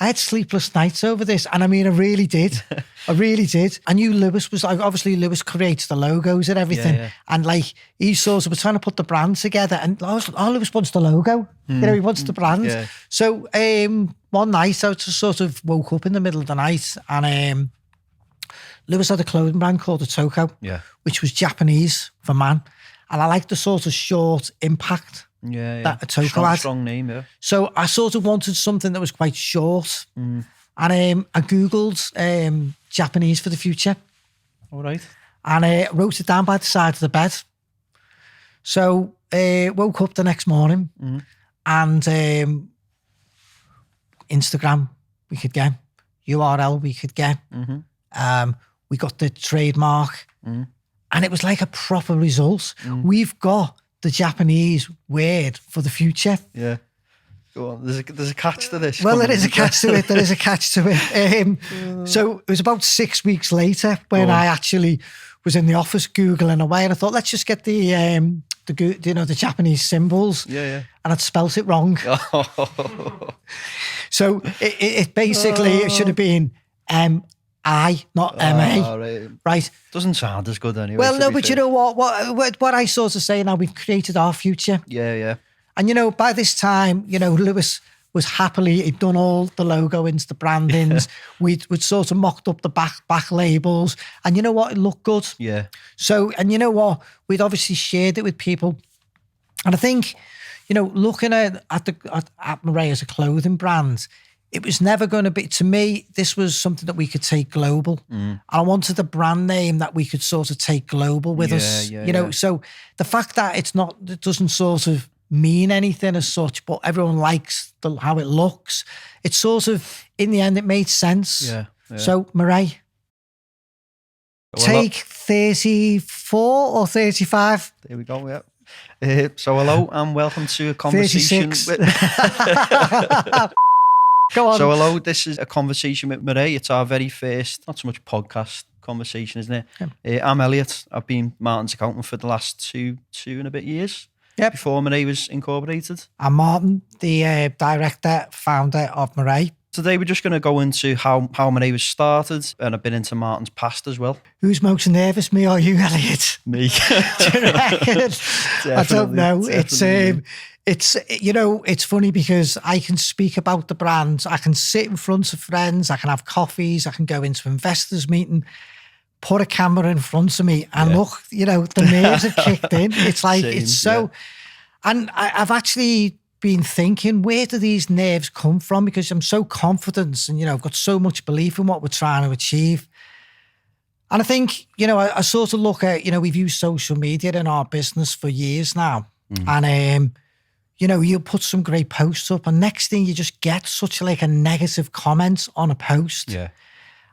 I had sleepless nights over this, and I mean, I really did. I really did. I knew Lewis was like, obviously Lewis creates the logos and everything, and like he sort of was trying to put the brand together, and Lewis wants the logo, he wants the brand. Yeah. So one night I just sort of woke up in the middle of the night, and Lewis had a clothing brand called Otoko, which was Japanese for man, and I liked the sort of short impact. That Otoko had. Strong name, yeah. So I sort of wanted something that was quite short. And I Googled Japanese for the future. All right. And I wrote it down by the side of the bed. So woke up the next morning and Instagram we could get, URL we could get. We got the trademark and it was like a proper result. We've got the Japanese word for the future. Yeah. Go on. There's a catch to this. Well, there is a catch to it. There is a catch to it. So it was about 6 weeks later when I actually was in the office Googling away, and I thought, let's just get the Japanese symbols. Yeah. And I'd spelt it wrong. So it basically it should have been I, not M-A. Right. Doesn't sound as good anyway. Well, no, but fair. You know what I sort of say now, we've created our future. Yeah. And, by this time, Lewis was happily, he'd done all the logo into the brandings. We'd sort of mocked up the back labels. And you know what? It looked good. Yeah. So, and you know what? We'd obviously shared it with people. And I think, looking at MARAI as a clothing brand, it was never going to be, to me, this was something that we could take global. And I wanted a brand name that we could sort of take global with us. So the fact that it doesn't sort of mean anything as such, but everyone likes how it looks. It's sort of, in the end, it made sense. Yeah. So, MARAI, take 34 or 35. There we go, yeah. So hello and welcome to A Conversation 36. with... Go on. So hello, this is A Conversation with MARAI. It's our very first, not so much podcast conversation, isn't it? Yeah. I'm Elliot. I've been Martin's accountant for the last two and a bit years. Yep. Before MARAI was incorporated. I'm Martin, the director, founder of MARAI. Today we're just going to go into how MARAI was started, and I've been into Martin's past as well. Who's most nervous, me or you, Elliot? Me. Do you reckon? I don't know. It's funny because I can speak about the brand. I can sit in front of friends. I can have coffees. I can go into investors meeting, put a camera in front of me and look, the nerves have kicked in. It's like, it's so, and I've actually been thinking, where do these nerves come from? Because I'm so confident and, I've got so much belief in what we're trying to achieve. And I think, I sort of look at, we've used social media in our business for years now. And, you'll put some great posts up and next thing you just get such like a negative comment on a post. Yeah.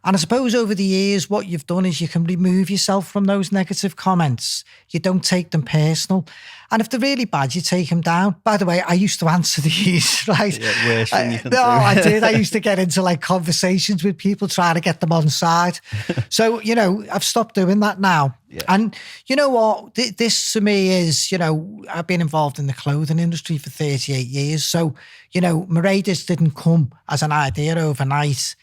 And I suppose over the years, what you've done is you can remove yourself from those negative comments. You don't take them personal. And if they're really bad, you take them down. By the way, I used to answer these, right? Yeah, worse than you can do. No, I did. I used to get into like conversations with people, trying to get them on side. So, I've stopped doing that now. Yeah. And you know what? This to me is, I've been involved in the clothing industry for 38 years. So, MARAI didn't come as an idea overnight.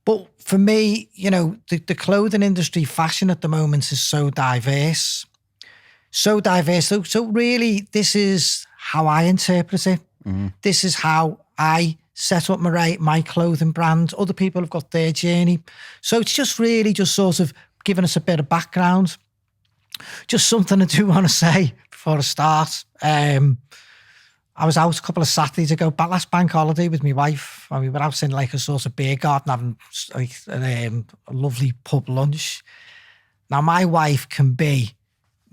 But for me, the clothing industry, fashion at the moment is so diverse. So diverse. So really, this is how I interpret it. This is how I set up my clothing brand. Other people have got their journey. So it's just really just sort of giving us a bit of background. Just something I do want to say before I start. I was out a couple of Saturdays ago, last bank holiday with my wife, and we were out in like a sort of beer garden having like a lovely pub lunch. Now, my wife can be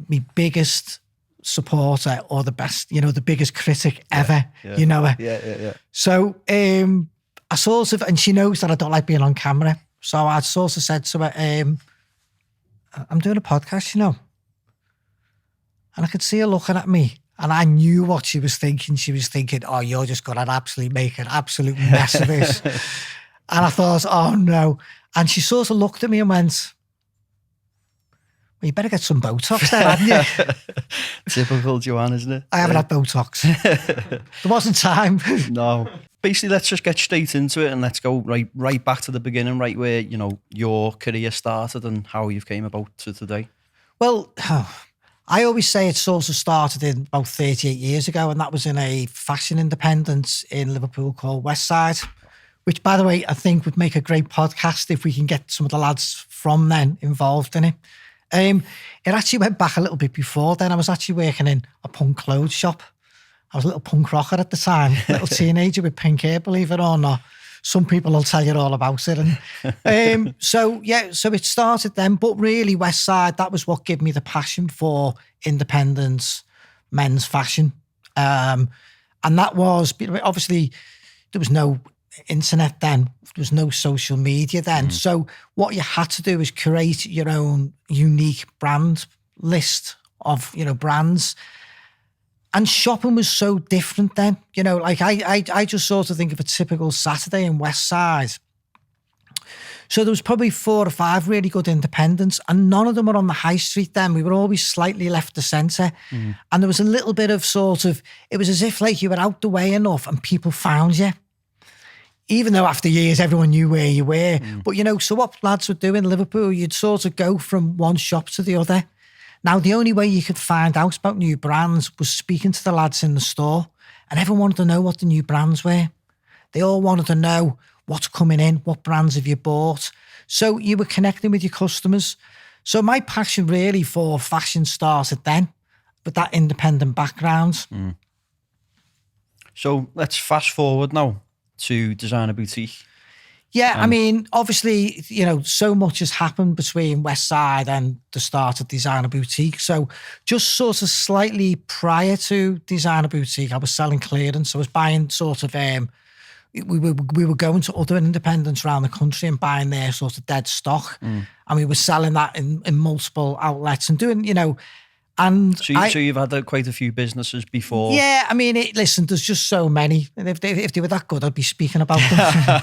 my biggest supporter or the best, the biggest critic ever, you know her. Yeah. So I sort of, and she knows that I don't like being on camera. So I sort of said to her, I'm doing a podcast, And I could see her looking at me. And I knew what she was thinking. She was thinking, oh, you're just going to absolutely make an absolute mess of this. And I thought, oh, no. And she sort of looked at me and went, well, you better get some Botox there, hadn't you? Typical Joanne, isn't it? I haven't had Botox. There wasn't time. No. basically, let's just get straight into it and let's go right back to the beginning, right where, you know, your career started and how you've came about to today. Well, I always say it sort of started in about 38 years ago, and that was in a fashion independent in Liverpool called Westside, which, by the way, I think would make a great podcast if we can get some of the lads from then involved in it. It actually went back a little bit before then. I was actually working in a punk clothes shop. I was a little punk rocker at the time, little teenager with pink hair, believe it or not. Some people will tell you all about it. And so it started then. But really, Westside, that was what gave me the passion for independent men's fashion. And that was, obviously, there was no internet then. There was no social media then. So what you had to do is create your own unique brand list of, you know, brands. And shopping was so different then. You know, like I just sort of think of a typical Saturday in Westside. So there was probably 4 or 5 really good independents, and none of them were on the high street then. We were always slightly left of centre. And there was a little bit of sort of, it was as if like you were out the way enough and people found you. Even though after years everyone knew where you were. But, you know, so what lads would do in Liverpool, you'd sort of go from one shop to the other. Now, the only way you could find out about new brands was speaking to the lads in the store, and everyone wanted to know what the new brands were. They all wanted to know what's coming in, what brands have you bought. So you were connecting with your customers. So my passion really for fashion started then, with that independent background. So let's fast forward now to Designer Boutique. Yeah, I mean, obviously, you know, so much has happened between Westside and the start of Designer Boutique. So just sort of slightly prior to Designer Boutique, I was selling clearance. I was buying sort of, we were going to other independents around the country and buying their sort of dead stock. And we were selling that in multiple outlets and doing, you know, and so you've had quite a few businesses before. Yeah, I mean, listen, there's just so many. If they were that good, I'd be speaking about them.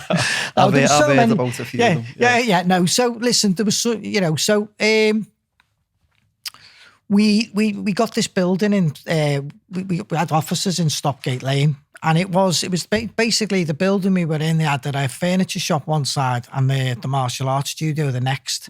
I've heard about a few of them. Yeah. No, so listen, there was so, you know, so we got this building in. We had offices in Stopgate Lane, and it was basically the building we were in. They had a furniture shop one side and the martial arts studio the next,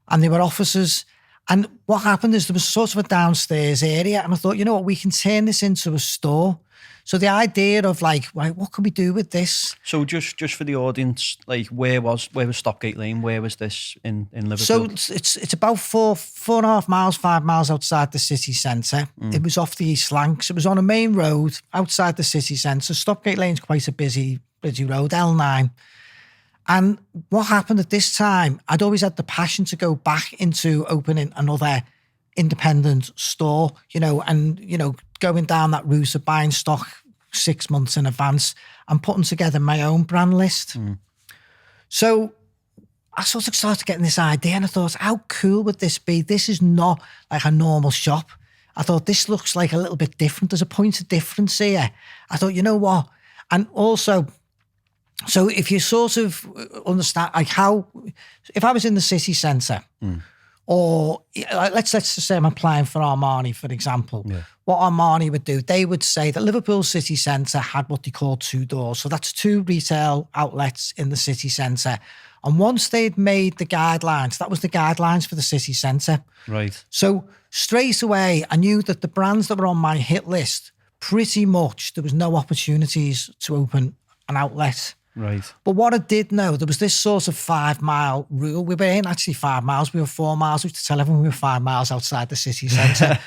and they were offices. And what happened is there was sort of a downstairs area, and I thought, you know what, we can turn this into a store. So the idea of like, right, what can we do with this? So just for the audience, like where was Stopgate Lane? Where was this in Liverpool? So it's about 4.5 miles, 5 miles outside the city centre. It was off the East Lancs. It was on a main road outside the city centre. Stopgate Lane's quite a busy road, L9. And what happened at this time, I'd always had the passion to go back into opening another independent store, you know, and, you know, going down that route of buying stock 6 months in advance and putting together my own brand list. So I sort of started getting this idea, and I thought, how cool would this be? This is not like a normal shop. I thought, this looks like a little bit different. There's a point of difference here. I thought, you know what? And also, so if you sort of understand, like how, if I was in the city centre, or let's just say I'm applying for Armani, for example, what Armani would do, they would say that Liverpool city centre had what they call 2 doors. So that's 2 retail outlets in the city centre. And once they'd made the guidelines, that was the guidelines for the city centre. Right. So straight away, I knew that the brands that were on my hit list, pretty much there was no opportunities to open an outlet. Right. But what I did know, there was this sort of 5 mile rule. We were in actually 5 miles. We were 4 miles. We used to tell everyone we were 5 miles outside the city centre.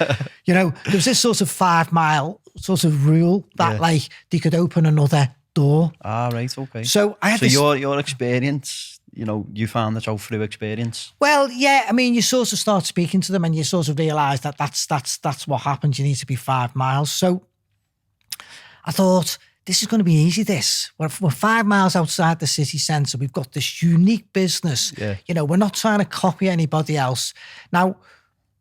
You know, there was this sort of 5 mile sort of rule that like they could open another door. Ah, right. Okay. So I had your experience, you know, you found that out through experience. Well, yeah. I mean, you sort of start speaking to them and you sort of realise that that's what happens. You need to be 5 miles. So I thought, this is going to be easy, this. We're 5 miles outside the city centre. We've got this unique business. Yeah. You know, we're not trying to copy anybody else. Now,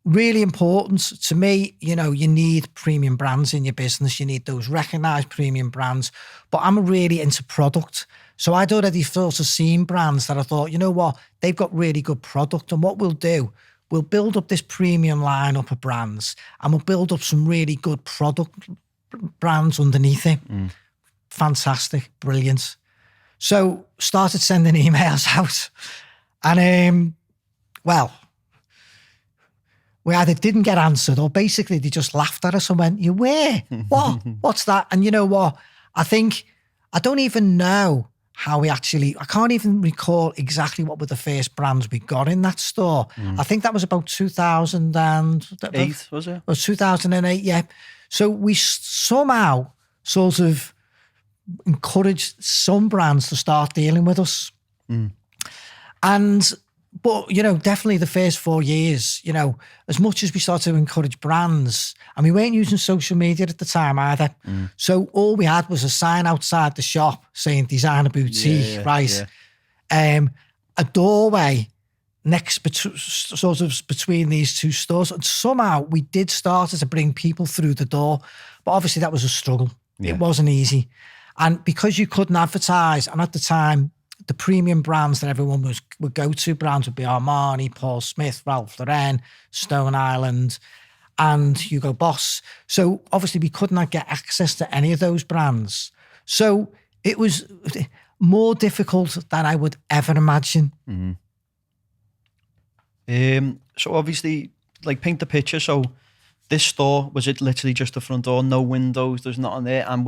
really important to me, you know, you need premium brands in your business. You need those recognised premium brands. But I'm really into product. So I'd already sort of seen brands that I thought, you know what, they've got really good product. And what we'll do, we'll build up this premium lineup of brands and we'll build up some really good product brands underneath it. fantastic, brilliant. So started sending emails out, and well, we either didn't get answered or basically they just laughed at us and went, "You where? What? What's that?" And you know what? I don't even know how I can't even recall exactly what were the first brands we got in that store. I think that was about 2008, was it? Or 2008, yeah. So we somehow sort of encouraged some brands to start dealing with us. But, definitely the first 4 years, as much as we started to encourage brands, and we weren't using social media at the time either. So all we had was a sign outside the shop saying designer boutique, right? Yeah. A doorway sort of between these two stores. And somehow we did start to bring people through the door. But obviously that was a struggle. Yeah. It wasn't easy. And because you couldn't advertise, and at the time, the premium brands that everyone would go to brands would be Armani, Paul Smith, Ralph Lauren, Stone Island, and Hugo Boss. So obviously we could not get access to any of those brands. So it was more difficult than I would ever imagine. So obviously, like, paint the picture. So this store, was it literally just the front door, no windows, there's nothing there? And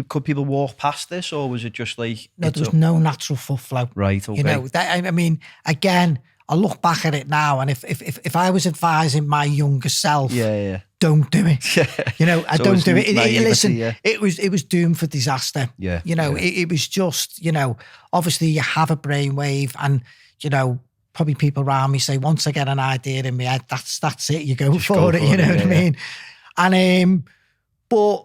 could people walk past this, or was it just like... No, there was no natural foot flow. Right, okay. I mean, again, I look back at it now, and if I was advising my younger self, don't do it. I don't do it. Listen, it was doomed for disaster. It was just, obviously you have a brainwave, and, probably people around me say, once I get an idea in my head, that's it, you go for it, what I mean? And, but,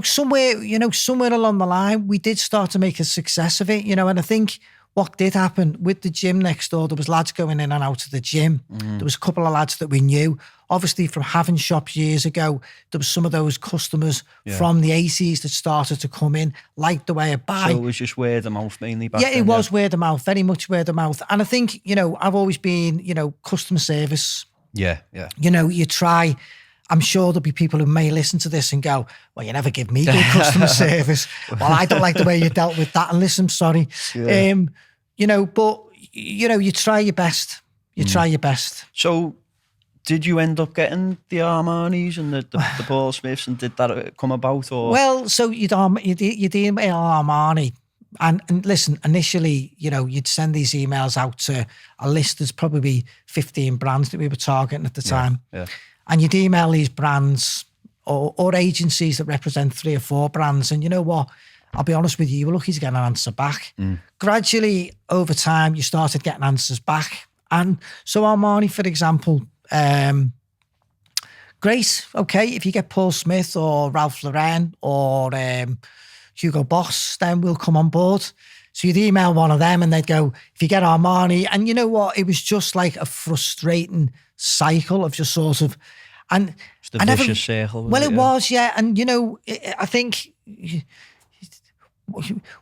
somewhere along the line, we did start to make a success of it, and I think what did happen with the gym next door, there was lads going in and out of the gym. There was a couple of lads that we knew. Obviously, from having shops years ago, there was some of those customers from the 80s that started to come in, liked the way I buy. So it was just word of mouth mainly back then? It was word of mouth, very much word of mouth. And I think, I've always been, customer service. Yeah. You try... I'm sure there'll be people who may listen to this and go, well, you never give me good customer service. Well, I don't like the way you dealt with that. And listen, sorry. Yeah. But, you try your best. You try your best. So did you end up getting the Armanis and the Paul Smiths, and did that come about? Or? Well, so you'd email Armani. And listen, initially, you'd send these emails out to a list. There's probably 15 brands that we were targeting at the time. Yeah. And you'd email these brands or agencies that represent 3 or 4 brands. And you know what? I'll be honest with you, you were lucky to get an answer back. Gradually, over time, you started getting answers back. And so Armani, for example, great. Okay, if you get Paul Smith or Ralph Lauren or Hugo Boss, then we'll come on board. So you'd email one of them and they'd go, if you get Armani. And you know what? It was just like a frustrating cycle of just sort of... And just a vicious circle. Well, it was, yeah. And, I think we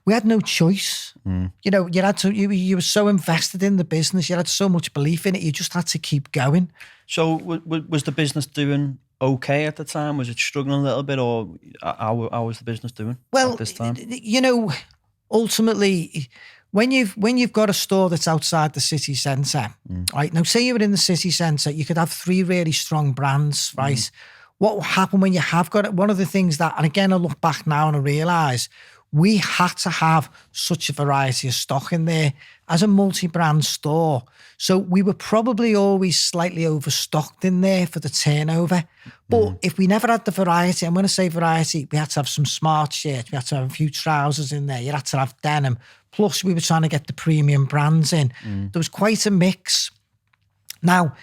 had no choice. You had to... You were so invested in the business. You had so much belief in it. You just had to keep going. So was the business doing okay at the time? Was it struggling a little bit, or how was the business doing at this time? Ultimately, when you've got a store that's outside the city centre, right? Now, say you were in the city centre, you could have 3 really strong brands, right? What will happen when you have got it? One of the things that, and again, I look back now and I realise, we had to have such a variety of stock in there as a multi-brand store. So we were probably always slightly overstocked in there for the turnover. But if we never had the variety, and when I say variety, we had to have some smart shirts, we had to have a few trousers in there, you had to have denim. Plus we were trying to get the premium brands in. There was quite a mix. Now,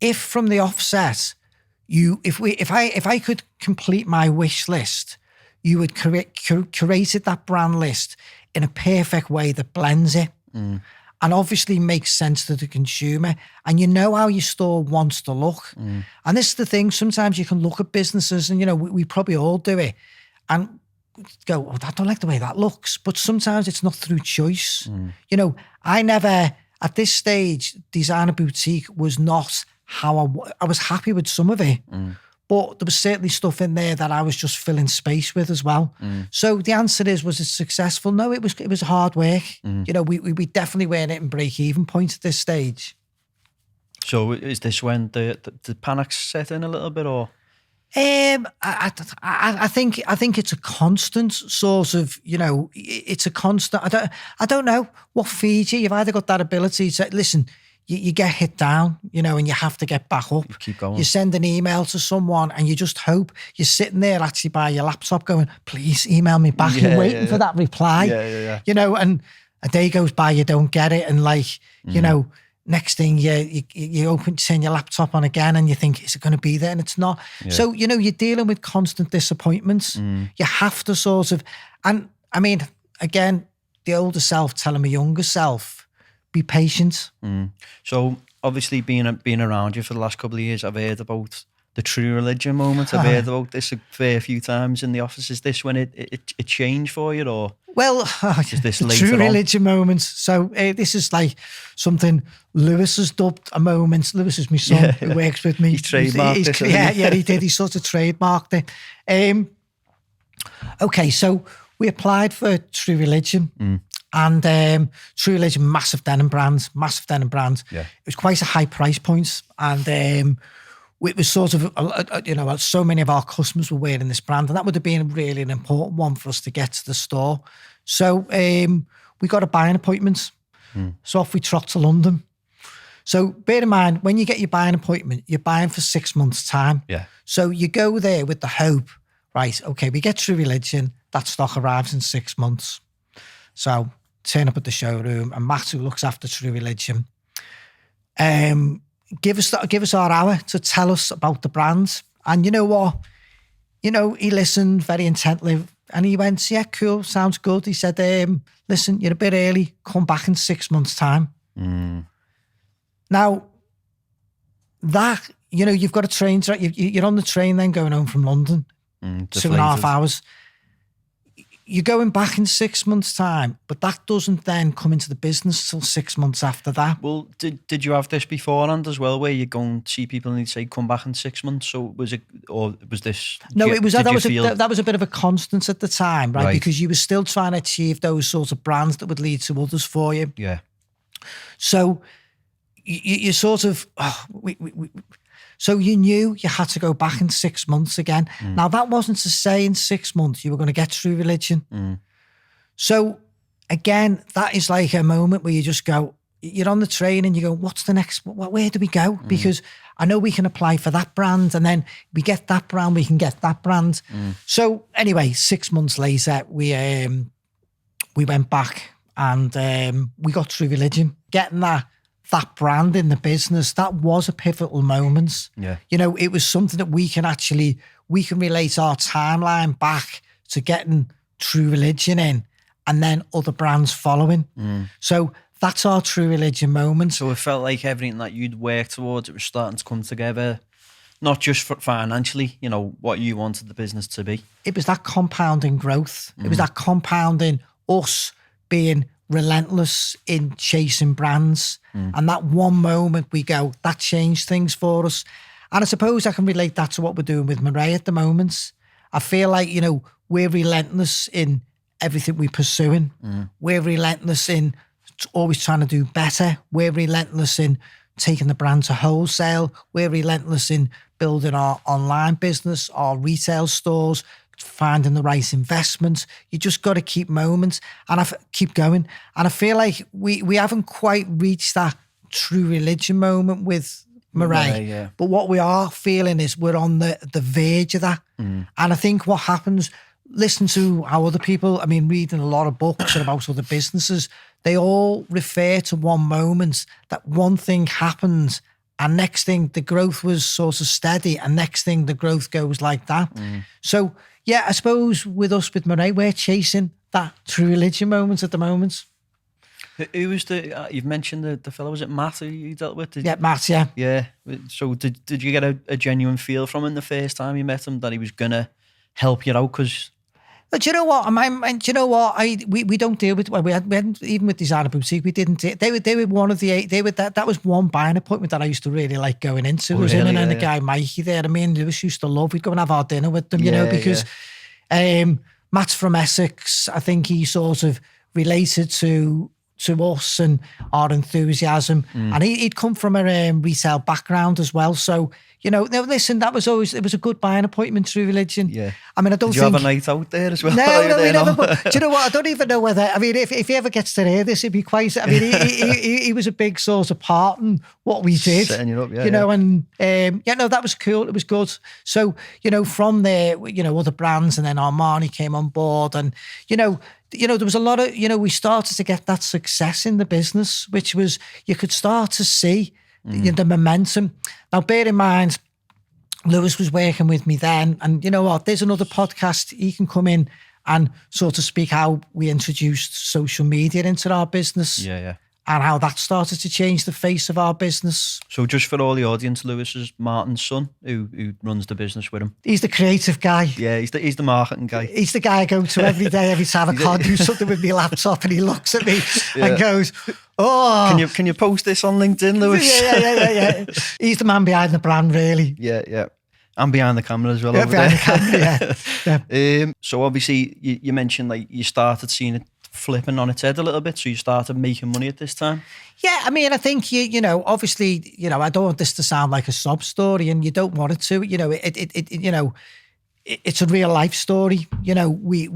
if from the offset, if I could complete my wish list, you would curated that brand list in a perfect way that blends it and obviously makes sense to the consumer. And you know how your store wants to look. And this is the thing, sometimes you can look at businesses and, we probably all do it and go, oh, I don't like the way that looks. But sometimes it's not through choice. I never, at this stage, designer boutique was not how I was happy with some of it. But there was certainly stuff in there that I was just filling space with as well. So the answer is, was it successful? No, it was hard work. You know, we definitely weren't hitting break-even point at this stage. So is this when the panic set in a little bit, or? I think it's a constant sort of, you know, it's a constant. I don't know what feeds you. You've either got that ability to listen. You get hit down, you know, and you have to get back up. You keep going. You send an email to someone and you just hope. You're sitting there actually by your laptop going, please email me back. You're waiting for that reply. You know, and a day goes by, you don't get it. And like, you know, next thing you turn your laptop on again and you think, is it going to be there? And it's not. So, you know, you're dealing with constant disappointments. You have to sort of, and I mean, again, the older self telling my younger self, be patient. So obviously being around you for the last couple of years, I've heard about the true religion moment. I've heard about this a fair few times in the office. Is this when it changed for you, or? Well, is this the later true on? religion moments. So this is like something Lewis has dubbed a moment. Lewis is my son who works with me. He trademarked it. Yeah, he did. He sort of trademarked it. Okay, so we applied for True Religion. And True Religion, massive denim brand. Yeah. It was quite a high price point. And it was sort of, you know, so many of our customers were wearing this brand. And that would have been really an important one for us to get to the store. So we got a buying appointment. So off we trot to London. So bear in mind, when you get your buying appointment, you're buying for 6 months' time. Yeah. So you go there with the hope, right, okay, we get True Religion, that stock arrives in 6 months. So turn up at the showroom, and Matt, who looks after True Religion, give us our hour to tell us about the brand. And you know what? You know, he listened very intently and he went, yeah, cool, sounds good. He said, listen, you're a bit early, come back in 6 months' time. Now, that, you know, you've got a train, you're on the train then going home from London, 2.5 hours. You're going back in 6 months' time, but that doesn't then come into the business till 6 months after that. Well, did you have this beforehand as well, where you go and see people and they say, come back in 6 months? So was it, or was this? No, it was that was a bit of a constant at the time, right? Because you were still trying to achieve those sorts of brands that would lead to others for you. Yeah. So you sort of, so you knew you had to go back in 6 months again. Now, that wasn't to say in 6 months you were going to get True Religion. So again, that is like a moment where you just go, you're on the train and you go, what's the next, where do we go? Because I know we can apply for that brand, and then we get that brand, we can get that brand. So anyway, 6 months later, we went back and we got True Religion. Getting that brand in the business, that was a pivotal moment. Yeah. You know, it was something that we can relate our timeline back to getting True Religion in and then other brands following. So that's our True Religion moment. So it felt like everything that you'd worked towards, it was starting to come together, not just financially, you know, what you wanted the business to be. It was that compounding growth. It was that compounding, us being relentless in chasing brands. And that one moment we go, that changed things for us. And I suppose I can relate that to what we're doing with MARAI at the moment. I feel like, you know, we're relentless in everything we're pursuing. We're relentless in always trying to do better. We're relentless in taking the brand to wholesale. We're relentless in building our online business, our retail stores, finding the right investments. You just got to keep moments and keep going. And I feel like we haven't quite reached that True Religion moment with MARAI. But what we are feeling is we're on the verge of that. And I think what happens, listen to how other people, I mean, reading a lot of books about other businesses, they all refer to one moment, that one thing happened, and next thing the growth was sort of steady, and next thing the growth goes like that. So yeah, I suppose with us, with MARAI, we're chasing that True Religion moment at the moment. Who was you've mentioned the fellow, was it Matt who you dealt with? Matt, yeah. Yeah. So did you get a genuine feel from him the first time you met him that he was going to help you out? Because But do you know what? Do you know what? We don't deal with. Well, we hadn't even with Designer Boutique. We didn't. They were one of the. They were that was one buying appointment that I used to really like going into. It was him and then the guy Mikey there. I mean, Lewis used to love. We'd go and have our dinner with them, you know, because Matt's from Essex. I think he sort of related to us and our enthusiasm, and he'd come from a retail background as well. So. You know, listen, it was a good buying appointment through religion. Yeah. I mean, I don't think... Did you have a night out there as well? No, we never. But do you know what? I don't even know whether... I mean, if he ever gets to hear this, it'd be quite... I mean, he was a big sort of part in what we did. Setting you up, you know, and... that was cool. It was good. So, you know, from there, you know, other brands and then Armani came on board and, you know, there was a lot of... You know, we started to get that success in the business, which was... You could start to see... the momentum. Now, bear in mind, Lewis was working with me then, and you know what? There's another podcast. He can come in and sort of speak how we introduced social media into our business. Yeah. And how that started to change the face of our business. So just for all the audience, Lewis is Martin's son who runs the business with him. He's the creative guy. Yeah, he's the marketing guy. He's the guy I go to every day, every time I can't do something with my laptop, and he looks at me and goes, "Oh, can you post this on LinkedIn, Lewis?" Yeah. He's the man behind the brand, really. Yeah. And behind the camera as well. Yeah, behind the camera, yeah. So obviously you mentioned like you started seeing it flipping on its head a little bit, so you started making money at this time. Yeah, I mean, I think you know, obviously, you know, I don't want this to sound like a sob story, and you don't want it to. You know, it's a real life story. You know, we'd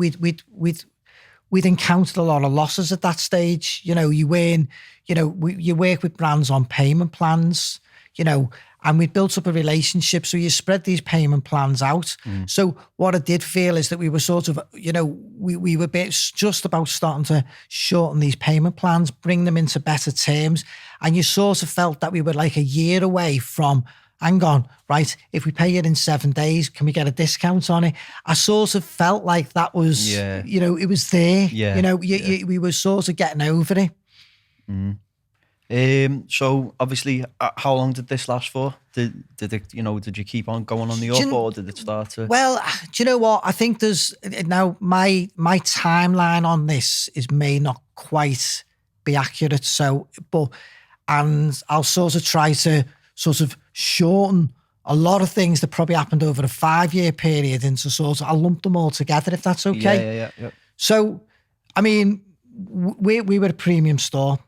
encountered a lot of losses at that stage. You know, you work with brands on payment plans. You know. And we built up a relationship. So you spread these payment plans out. So what I did feel is that we were sort of, you know, we were just about starting to shorten these payment plans, bring them into better terms. And you sort of felt that we were like a year away from, hang on, right, if we pay it in 7 days, can we get a discount on it? I sort of felt like that was, you know, it was there. Yeah. You know, we were sort of getting over it. So obviously, how long did this last for? Did it, you know, did you keep on going on the up, or did it start to? Well, do you know what? I think there's now my timeline on this may not quite be accurate. So, and I'll sort of try to sort of shorten a lot of things that probably happened over a 5-year period into sort of, I'll lump them all together if that's okay. Yeah. So, I mean, we were a premium store.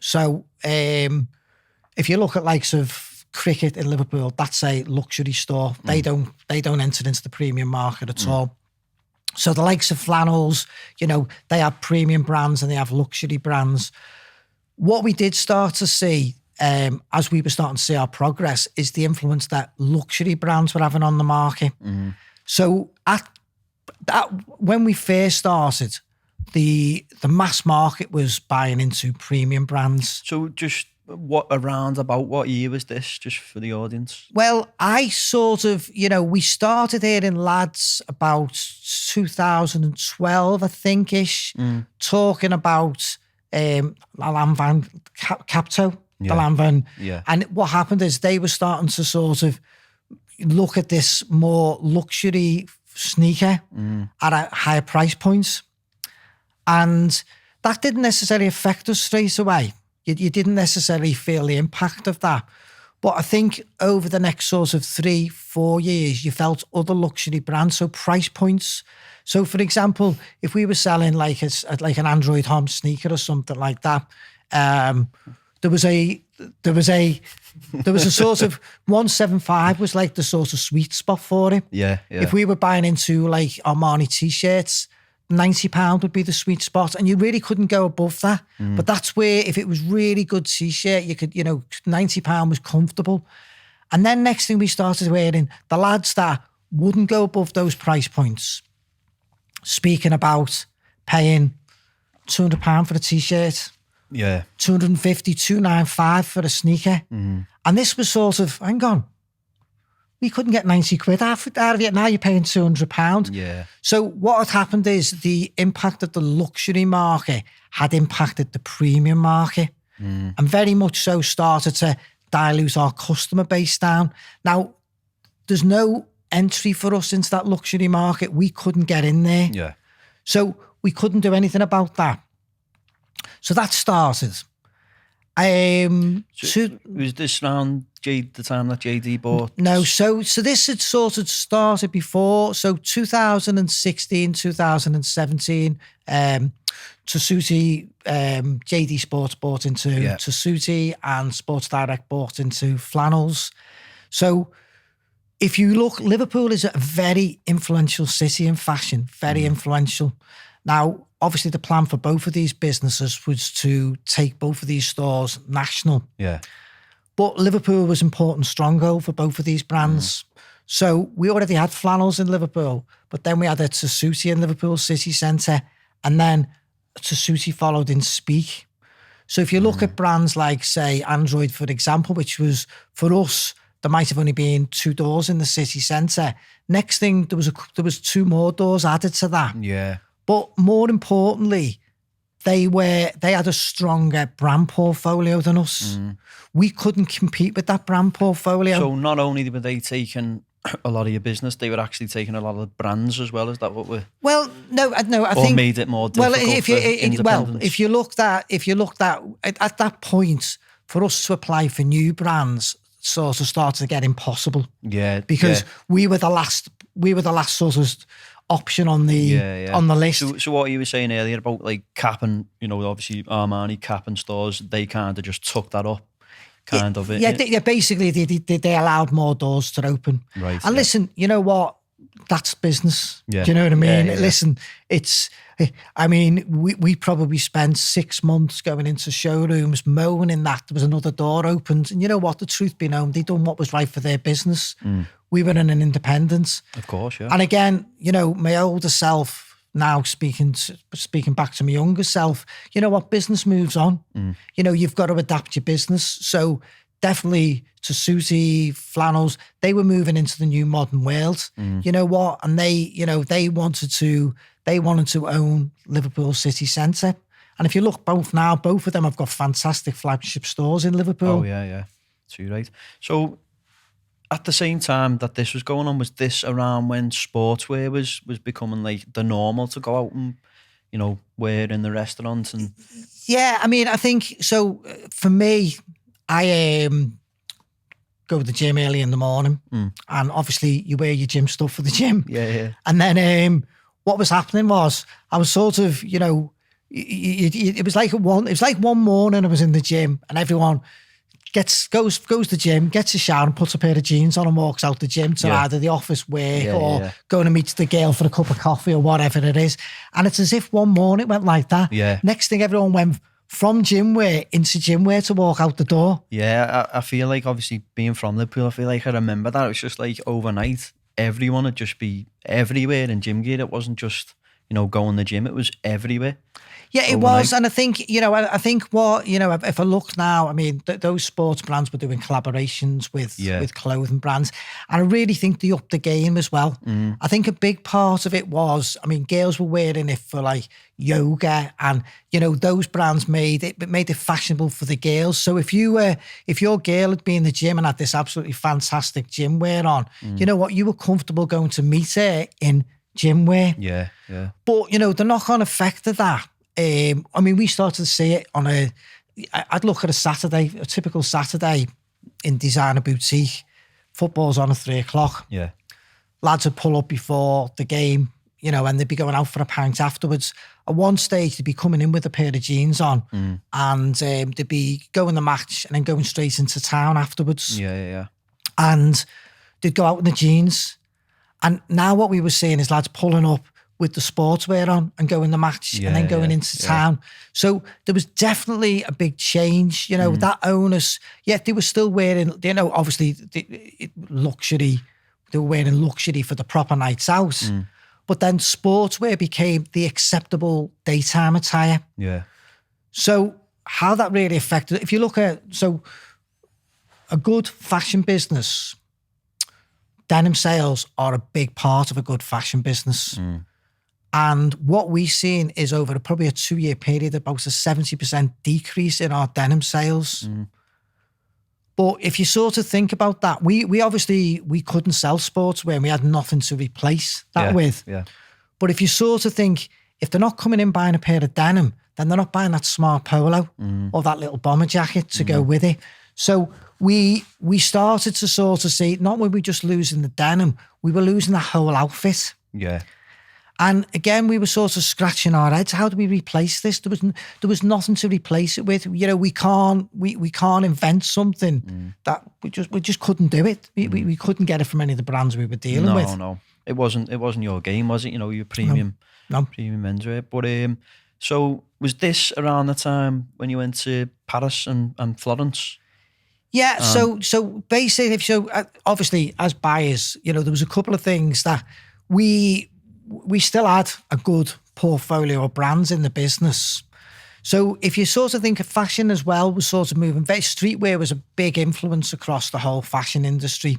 So if you look at likes of cricket in Liverpool, that's a luxury store. They don't enter into the premium market at all. So the likes of flannels, you know, they have premium brands and they have luxury brands. What we did start to see as we were starting to see our progress is the influence that luxury brands were having on the market. So when we first started, the mass market was buying into premium brands. So just what year was this, just for the audience? Well, I sort of, you know, we started here in Lads about 2012, I think-ish, talking about Lanvin Capto, the Lanvin. Yeah. And what happened is they were starting to sort of look at this more luxury sneaker at a higher price point. And that didn't necessarily affect us straight away. You didn't necessarily feel the impact of that. But I think over the next sort of 3-4 years, you felt other luxury brands, so price points. So, for example, if we were selling like an Android Home sneaker or something like that, there was a sort of 175 was like the sort of sweet spot for it. Yeah. If we were buying into like Armani t-shirts, £90 would be the sweet spot, and you really couldn't go above that. But that's where, if it was really good t-shirt, you could, you know, £90 was comfortable. And then next thing we started wearing, the lads that wouldn't go above those price points, speaking about paying £200 for a t-shirt, 250, 295 for a sneaker. And this was sort of, hang on, we couldn't get 90 quid out of it. Now you're paying £200. Yeah. So what had happened is the impact of the luxury market had impacted the premium market, and very much so started to dilute our customer base down. Now, there's no entry for us into that luxury market. We couldn't get in there. Yeah. So we couldn't do anything about that. So that started. Was this around the time that JD bought? No, so this had sort of started before. So 2016, 2017, Tessuti, JD Sports bought into Tessuti, and Sports Direct bought into Flannels. So if you look, Liverpool is a very influential city in fashion, very influential. Now, obviously, the plan for both of these businesses was to take both of these stores national. Yeah. But Liverpool was an important stronghold for both of these brands. So we already had Flannels in Liverpool, but then we had a Tessuti in Liverpool city centre, and then Tessuti followed in Speak. So if you look at brands like, say, Android, for example, which was, for us, there might have only been 2 doors in the city centre. Next thing, there was 2 more doors added to that. Yeah. But more importantly, they had a stronger brand portfolio than us. We couldn't compete with that brand portfolio. So not only were they taking a lot of your business, they were actually taking a lot of the brands as well. Is that what we're? Well, no, I or think made it more difficult if you looked at at that point, for us to apply for new brands sort of started to get impossible. Yeah, because we were the last sort of option on the on the list. So what you were saying earlier about like capping, obviously Armani capping stores, they kind of just took that up, basically they allowed more doors to open. Right. And listen, you know what? That's business. Yeah. Do you know what I mean? Yeah. Listen, we probably spent 6 months going into showrooms moaning that there was another door opened. And you know what? The truth be known, they done what was right for their business. We were in an independent. Of course, yeah. And again, my older self, now speaking back to my younger self, you know what? Business moves on. You've got to adapt your business. So definitely Tessuti, Flannels, they were moving into the new modern world. You know what? And they wanted to own Liverpool city centre. And if you look both of them have got fantastic flagship stores in Liverpool. Oh yeah. Too right. So at the same time that this was going on, was this around when sportswear was becoming like the normal to go out and, wear in the restaurants? And yeah, I think so. For me, I go to the gym early in the morning, and obviously you wear your gym stuff for the gym. Yeah. And then what was happening was I was sort of, it was like one morning I was in the gym and everyone goes to the gym, gets a shower and puts a pair of jeans on and walks out the gym to either the office work or going to meet the girl for a cup of coffee or whatever it is. And it's as if one morning it went like that. Yeah. Next thing, everyone went from gym wear into gym wear to walk out the door. Yeah, I feel like obviously being from Liverpool, I feel like I remember that. It was just like overnight, everyone would just be everywhere in gym gear. It wasn't just, going to the gym, it was everywhere. Yeah, it was. And I think, I think what, if I look now, those sports brands were doing collaborations with clothing brands. And I really think they upped the game as well. I think a big part of it was, girls were wearing it for like yoga and, those brands made it fashionable for the girls. So if your girl had been in the gym and had this absolutely fantastic gym wear on, you know what, you were comfortable going to meet her in gym wear. Yeah. But, the knock-on effect of that, we started to see it on I'd look at a typical Saturday in designer boutique. Football's on at 3:00. Yeah. Lads would pull up before the game, and they'd be going out for a pint afterwards. At one stage, they'd be coming in with a pair of jeans on and they'd be going the match and then going straight into town afterwards. Yeah. And they'd go out in the jeans. And now what we were seeing is lads pulling up with the sportswear on and going the match and then going into town. So there was definitely a big change, that onus, yet they were still wearing, obviously luxury, they were wearing luxury for the proper nights out. But then sportswear became the acceptable daytime attire. Yeah. So how that really affected, if you look at, a good fashion business, denim sales are a big part of a good fashion business. And what we've seen is over probably a 2-year period, about a 70% decrease in our denim sales. But if you sort of think about that, we obviously couldn't sell sportswear and we had nothing to replace that with. Yeah. But if you sort of think, if they're not coming in buying a pair of denim, then they're not buying that smart polo or that little bomber jacket to go with it. So we started to sort of see, not were we just losing the denim, we were losing the whole outfit. Yeah. And again, we were sort of scratching our heads. How do we replace this? There was nothing to replace it with. You know, we can't invent something that we just couldn't do it. We couldn't get it from any of the brands we were dealing with. No. It wasn't your game, was it? You know, your premium menswear. But so was this around the time when you went to Paris and Florence? Yeah. So basically, obviously as buyers, you know, there was a couple of things that we still had a good portfolio of brands in the business. So if you sort of think of fashion as well, was sort of moving. Streetwear was a big influence across the whole fashion industry,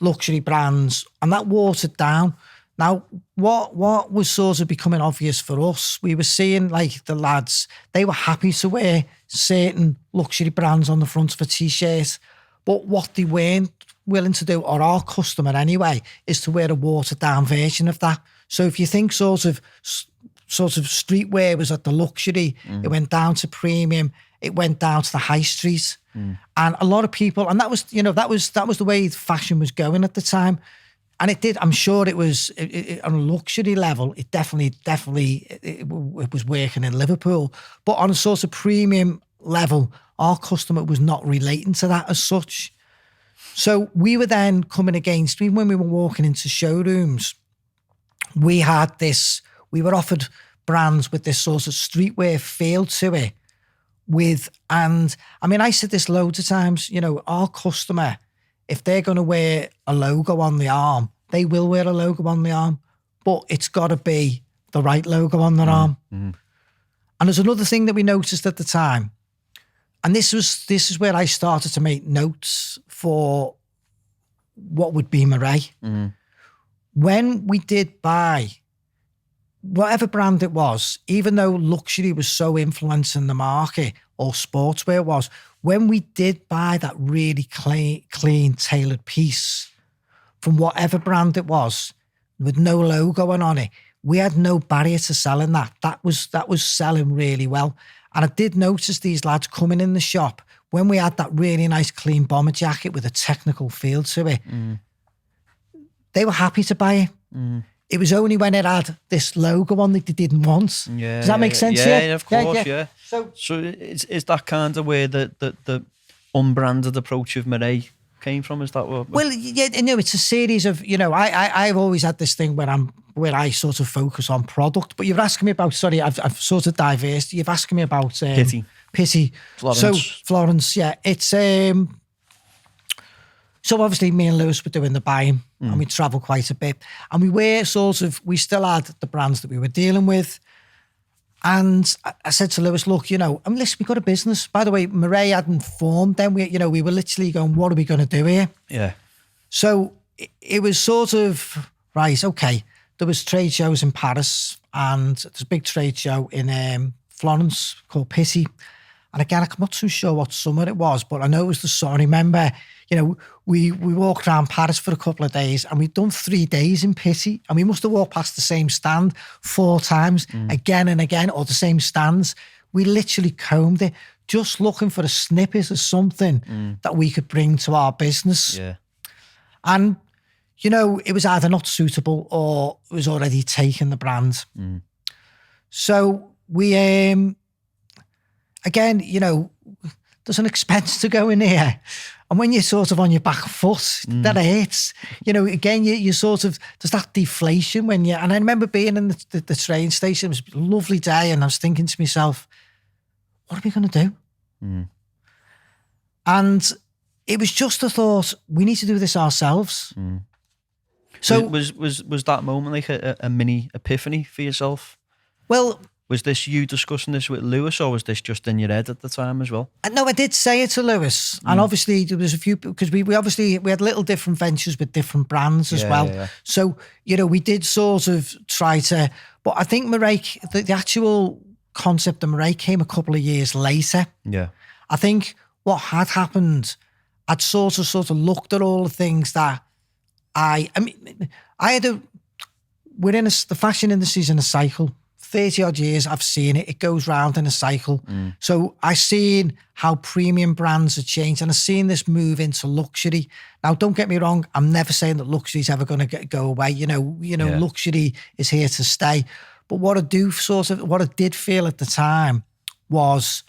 luxury brands, and that watered down. Now, what was sort of becoming obvious for us, we were seeing like the lads, they were happy to wear certain luxury brands on the front of a t-shirt, but what they weren't willing to do, or our customer anyway, is to wear a watered down version of that. So if you think sort of streetwear was at the luxury, it went down to premium, it went down to the high street, and a lot of people, and that was the way fashion was going at the time, and it did. I'm sure it was on a luxury level. It definitely it was working in Liverpool, but on a sort of premium level, our customer was not relating to that as such. So we were then coming against, even when we were walking into showrooms, we were offered brands with this sort of streetwear feel to it. And I mean, I said this loads of times, you know, our customer, if they're going to wear a logo on the arm, they will wear a logo on the arm, but it's got to be the right logo on their arm. And there's another thing that we noticed at the time, and this is where I started to make notes for what would be MARAI. When we did buy whatever brand it was, even though luxury was so influencing the market, or sportswear was, when we did buy that really clean tailored piece from whatever brand it was, with no logo on it, we had no barrier to selling that. That was selling really well. And I did notice these lads coming in the shop when we had that really nice clean bomber jacket with a technical feel to it. They were happy to buy it. It was only when it had this logo on that they didn't want. Yeah, does that make sense? Yeah, of course, yeah. So is that kind of where the unbranded approach of MARAI came from? Is that what? Well, yeah, no, it's a series of, you know, I've always had this thing where I sort of focus on product. But you've asked me about, sorry, I've sort of diversed. You've asked me about Pitti. Florence. So Florence, yeah, it's so obviously me and Lewis were doing the buying and we travel quite a bit, and we still had the brands that we were dealing with. And I said to Lewis, look, you know, listen, we got a business. By the way, MARAI hadn't formed then. We were literally going, what are we going to do here? Yeah. So it was sort of, right, okay. There was trade shows in Paris, and there's a big trade show in Florence called Pitti. And again, I'm not too sure what summer it was, but I know it was the summer. I remember, you know, we walked around Paris for a couple of days, and we'd done 3 days in Pitti, and we must have walked past the same stand 4 times, again and again, or the same stands. We literally combed it, just looking for a snippet of something that we could bring to our business. Yeah. And, you know, it was either not suitable or it was already taken, the brand. So we, again, you know, there's an expense to go in here. And when you're sort of on your back foot, that hurts. You know, again, you sort of, there's that deflation when and I remember being in the train station, it was a lovely day, and I was thinking to myself, what are we going to do? And it was just a thought, we need to do this ourselves. So was that moment like a mini epiphany for yourself? Well, was this you discussing this with Lewis, or was this just in your head at the time as well? No, I did say it to Lewis. And obviously there was a few, because we had little different ventures with different brands as well. Yeah. So, you know, we did sort of try to, but I think MARAI, the actual concept of MARAI came a couple of years later. Yeah. I think what had happened, I'd sort of looked at all the things that we're in the fashion industry's in a cycle. 30 odd years, I've seen it. It goes round in a cycle. So I've seen how premium brands have changed, and I've seen this move into luxury. Now, don't get me wrong. I'm never saying that luxury is ever going to go away. Luxury is here to stay. But what I did feel at the time was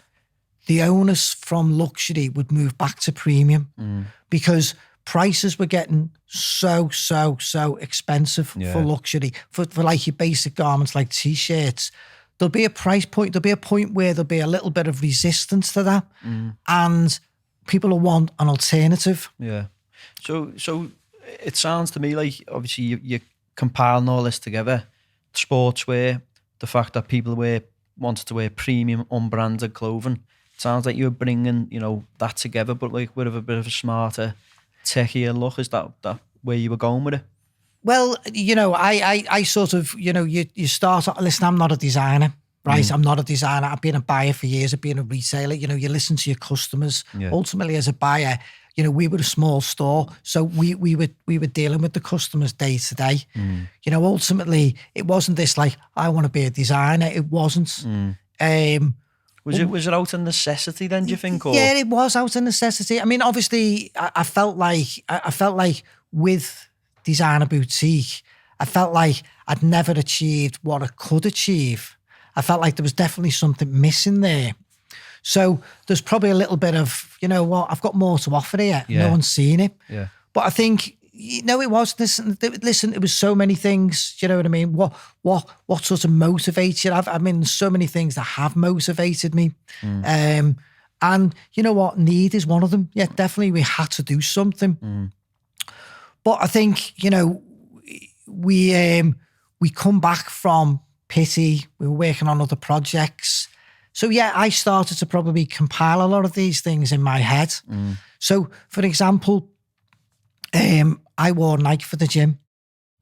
the onus from luxury would move back to premium because prices were getting so expensive for luxury. For like your basic garments like T-shirts, there'll be a price point. There'll be a point where there'll be a little bit of resistance to that, and people will want an alternative. Yeah. So it sounds to me like obviously you're compiling all this together. Sportswear, the fact that people wanted to wear premium unbranded clothing. It sounds like you're bringing that together, but like with a bit of a smarter, techier look. Is that where you were going with it? Well, I sort of, you start, listen, I'm not a designer, right? I'm not a designer. I've been a buyer for years. I've been a retailer. You listen to your customers. Yeah. Ultimately, as a buyer, we were a small store, so we were dealing with the customers day to day. Ultimately, it wasn't this like, I want to be a designer. It wasn't. Was it out of necessity then, do you think? Or? Yeah, it was out of necessity. I mean, obviously, I felt like with Designer Boutique, I felt like I'd never achieved what I could achieve. I felt like there was definitely something missing there. So there's probably a little bit of, I've got more to offer here. Yeah. No one's seen it. Yeah. But I think, it was, listen, it was so many things, do you know what I mean? What sort of motivates you? There's so many things that have motivated me. And you know what? Need is one of them. Yeah, definitely we had to do something. But I think, we come back from Pity. We were working on other projects. So yeah, I started to probably compile a lot of these things in my head. So for example, I wore Nike for the gym.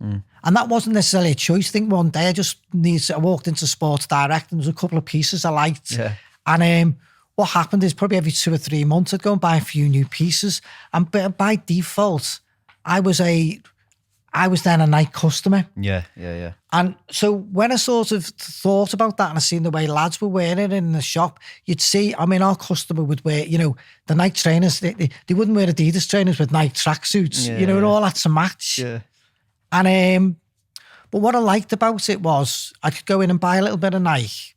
And that wasn't necessarily a choice. I think one day I walked into Sports Direct and there was a couple of pieces I liked. Yeah. And what happened is probably every 2 or 3 months I'd go and buy a few new pieces. And by default, I was then a Nike customer. Yeah. And so when I sort of thought about that and I seen the way lads were wearing it in the shop, you'd see, our customer would wear, the Nike trainers, they wouldn't wear Adidas trainers with Nike tracksuits, and all had to match. Yeah. And, but what I liked about it was I could go in and buy a little bit of Nike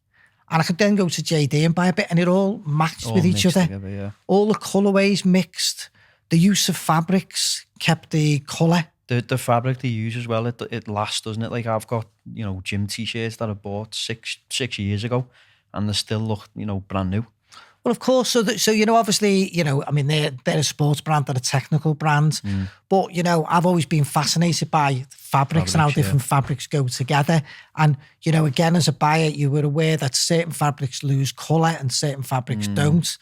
and I could then go to JD and buy a bit and it all matched with each other. Together, yeah. All the colourways mixed, the use of fabrics kept the colour. The fabric they use as well, it lasts, doesn't it? Like I've got, gym T-shirts that I bought six years ago and they still look, brand new. Well, of course. So obviously, they're a sports brand, they're a technical brand. But, I've always been fascinated by fabrics and how different fabrics go together. And, again, as a buyer, you were aware that certain fabrics lose colour and certain fabrics don't.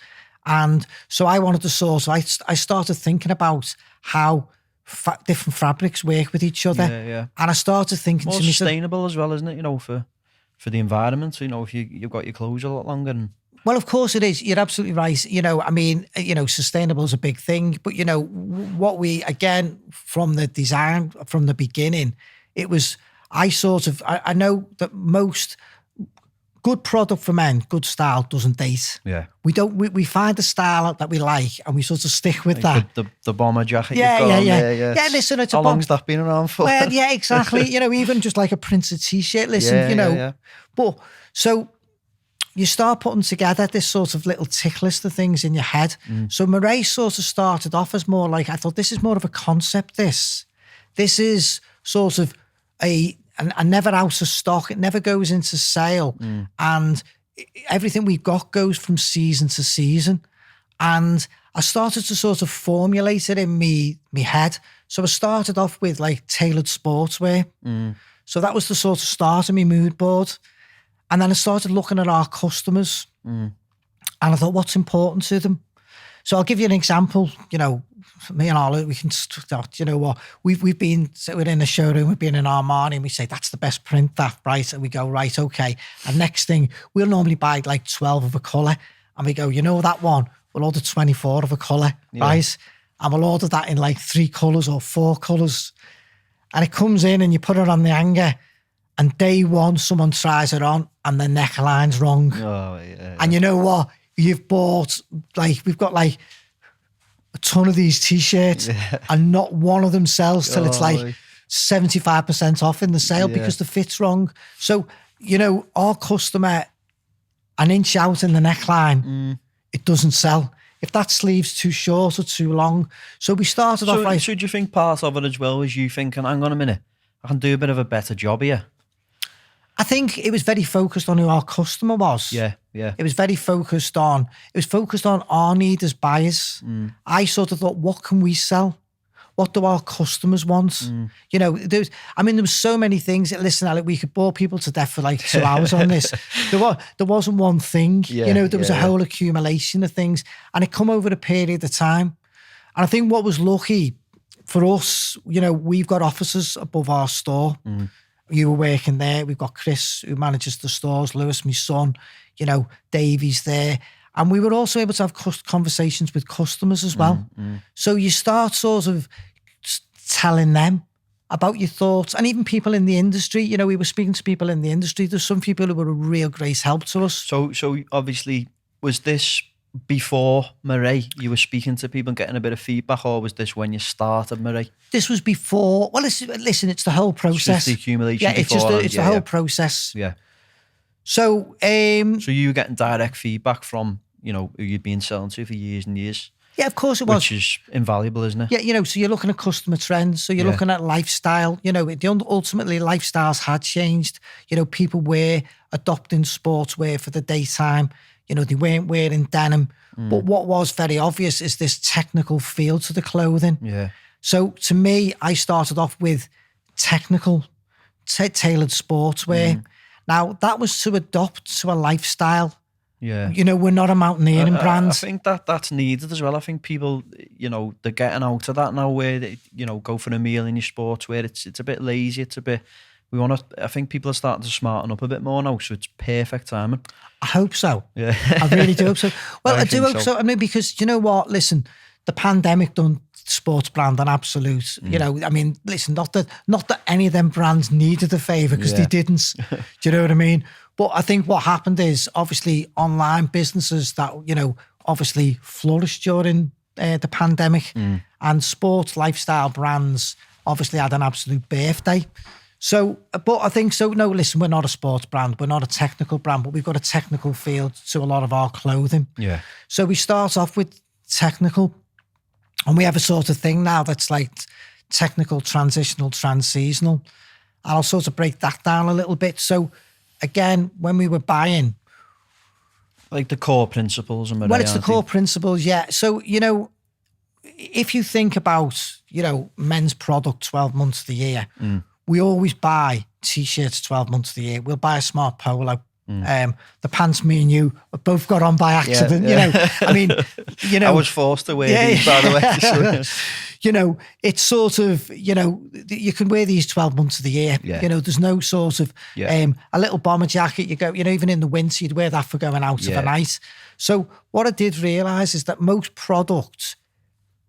And so I wanted to I started thinking about how different fabrics work with each other. Yeah. And I started thinking more sustainable as well, isn't it? For the environment. If you've got your clothes a lot longer. Well, of course it is. You're absolutely right. Sustainable is a big thing. But, what we, again, from the design, from the beginning, it was, I know that most good product for men, good style doesn't date. Yeah. We find a style that we like and we sort of stick with that. The bomber jacket yeah, you've got yeah. on there, yeah. Yeah, listen, it's how long's that been around for? Well, yeah, exactly. Even just like a printed T-shirt, listen, Yeah. But, so you start putting together this sort of little tick list of things in your head. So MARAI sort of started off as more like, I thought this is more of a concept, this is sort of and never out of stock. It never goes into sale. And everything we've got goes from season to season. And I started to sort of formulate it in me head. So I started off with like tailored sportswear. So that was the sort of start of my mood board. And then I started looking at our customers. And I thought, what's important to them? So I'll give you an example. Me and Arlo, we can start, what, we've been, so we're in a showroom, we've been in Armani and we say, that's the best print, that, right? And we go, right, okay. And next thing, we'll normally buy like 12 of a colour. And we go, that one, we'll order 24 of a colour, right? And we'll order that in like 3 colours or 4 colours. And it comes in and you put it on the hanger and day one, someone tries it on and the neckline's wrong. Oh, yeah. And you know what? You've bought, like, we've got like a ton of these t-shirts and not one of them sells till it's like 75% off in the sale because the fit's wrong. So, you know, our customer, an inch out in the neckline, it doesn't sell. If that sleeve's too short or too long. So we started off like... So do you think part of it as well was you thinking, hang on a minute, I can do a bit of a better job here? I think it was very focused on who our customer was. Yeah. It was very focused on, our need as buyers. I sort of thought, what can we sell? What do our customers want? You know, there was so many things. Listen, Alec, we could bore people to death for like 2 hours on this. There wasn't one thing. You know, there was a whole accumulation of things, and it come over a period of time. And I think what was lucky for us, you know, we've got officers above our store. You were working there. We've got Chris, who manages the stores, Lewis, my son, you know, Davey's there. And we were also able to have conversations with customers as well. So you start sort of telling them about your thoughts, and even people in the industry. You know, we were speaking to people in the industry. There's some people who were a real great help to us. So obviously, was this before MARAI? You were speaking to people and getting a bit of feedback, or was this when you started MARAI? This was before. Well, listen, it's the whole process. It's just the accumulation. Yeah, it's the whole process. Yeah. So, so you were getting direct feedback from, you know, who you'd been selling to for years and years. Yeah, of course it was. Which is invaluable, isn't it? Yeah, you know, so you're looking at customer trends. So you're looking at lifestyle. You know, ultimately lifestyles had changed. You know, people were adopting sportswear for the daytime. You know, they weren't wearing denim. But what was very obvious is this technical feel to the clothing. Yeah. So to me, I started off with technical, tailored sportswear. Now, that was to adopt to a lifestyle. Yeah. You know, we're not a mountaineering brand. I think that's needed as well. I think people, you know, they're getting out of that now where they, you know, go for a meal in your sportswear. It's a bit lazy. It's a bit... I think people are starting to smarten up a bit more now, so it's perfect timing. I hope so. Yeah. I really do hope so. Well, I do hope so. I mean, because you know what? Listen, the pandemic done sports brand an absolute, you know, I mean, listen, not that any of them brands needed a favour, because they didn't. Do you know what I mean? But I think what happened is, obviously, online businesses that, you know, obviously flourished during the pandemic, and sports lifestyle brands obviously had an absolute birthday. So, but I think so. No, listen, we're not a sports brand. We're not a technical brand, but we've got a technical feel to a lot of our clothing. Yeah. So we start off with technical, and we have a sort of thing now that's like technical, transitional, trans-seasonal. And I'll sort of break that down a little bit. So again, when we were buying, like the core principles and well, it's the core principles, yeah. So, you know, if you think about, you know, men's product 12 months of the year, we always buy t-shirts 12 months of the year. We'll buy a smart polo. The pants me and you both got on by accident. You know, I mean, you know, I was forced to wear these, by the way. You know, it's sort of, you know, you can wear these 12 months of the year. Yeah. You know, there's no sort of a little bomber jacket. You go, you know, even in the winter, you'd wear that for going out of the night. So what I did realise is that most products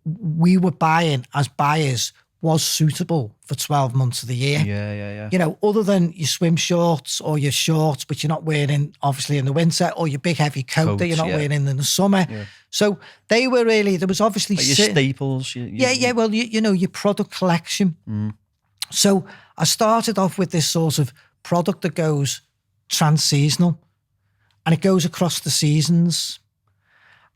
we were buying as buyers was suitable for 12 months of the year. Yeah. You know, other than your swim shorts or your shorts, which you're not wearing obviously in the winter, or your big heavy coat that you're not wearing in the summer. Yeah. So they were really, there was obviously... Like your staples. Well, you know, your product collection. So I started off with this sort of product that goes trans-seasonal, and it goes across the seasons.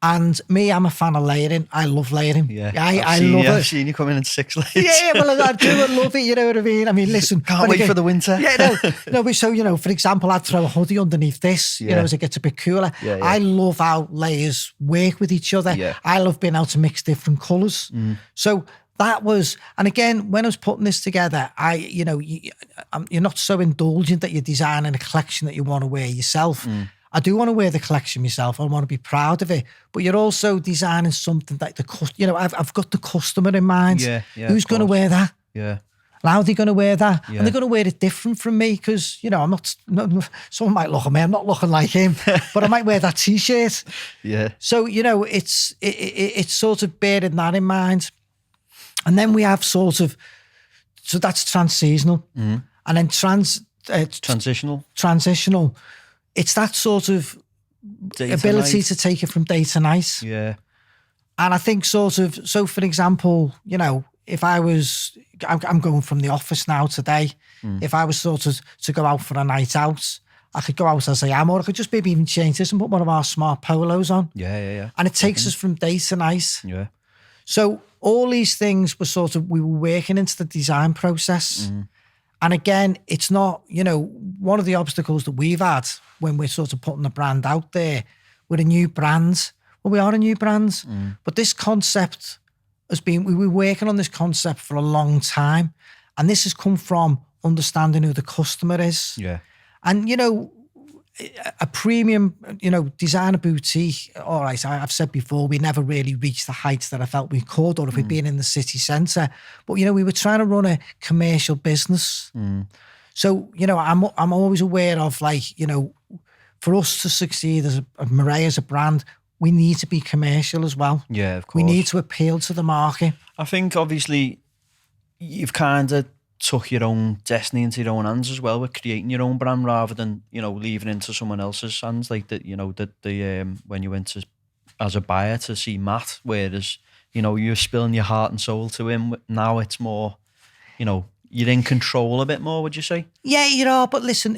And me, I'm a fan of layering. I love layering. Yeah, I love it. I've seen you come in 6 layers. Yeah, well, I do. I love it. You know what I mean? I mean, listen. Can't wait for the winter. Yeah, no. But so, you know, for example, I'd throw a hoodie underneath this, you know, as it gets a bit cooler. Yeah. I love how layers work with each other. Yeah. I love being able to mix different colours. So that was, and again, when I was putting this together, you know, you're not so indulgent that you're designing a collection that you want to wear yourself. I do want to wear the collection myself. I want to be proud of it. But you're also designing something that you know, I've got the customer in mind. Yeah. Who's going to wear that? Yeah. And how are they going to wear that? Yeah. And they're going to wear it different from me, because, you know, I'm not, someone might look at me, I'm not looking like him, but I might wear that t-shirt. Yeah. So, you know, it's sort of bearing that in mind. And then we have sort of, so that's trans-seasonal. And then transitional. It's that sort of ability to take it from day to night. Yeah. And I think so for example, if I'm going from the office now today, if I was sort of to go out for a night out, I could go out as I am, or I could just maybe even change this and put one of our smart polos on. Yeah. And it takes us from day to night. Yeah. So all these things we were working into the design process. And again, it's not, one of the obstacles that we've had when we're sort of putting the brand out there, we're a new brand. Well, we are a new brand, but this concept we were working on this concept for a long time. And this has come from understanding who the customer is. Yeah. And, a premium, designer boutique, all right, I've said before, we never really reached the heights that I felt we could, or if we'd been in the city centre. But, we were trying to run a commercial business. So, I'm always aware of, for us to succeed as MARAI as a brand, we need to be commercial as well. Yeah, of course. We need to appeal to the market. I think, obviously, you've kind of took your own destiny into your own hands as well with creating your own brand rather than, leaving it into someone else's hands. Like that, when you went to, as a buyer to see Matt, whereas, you're spilling your heart and soul to him. Now it's more, you're in control a bit more, would you say? Yeah, but listen,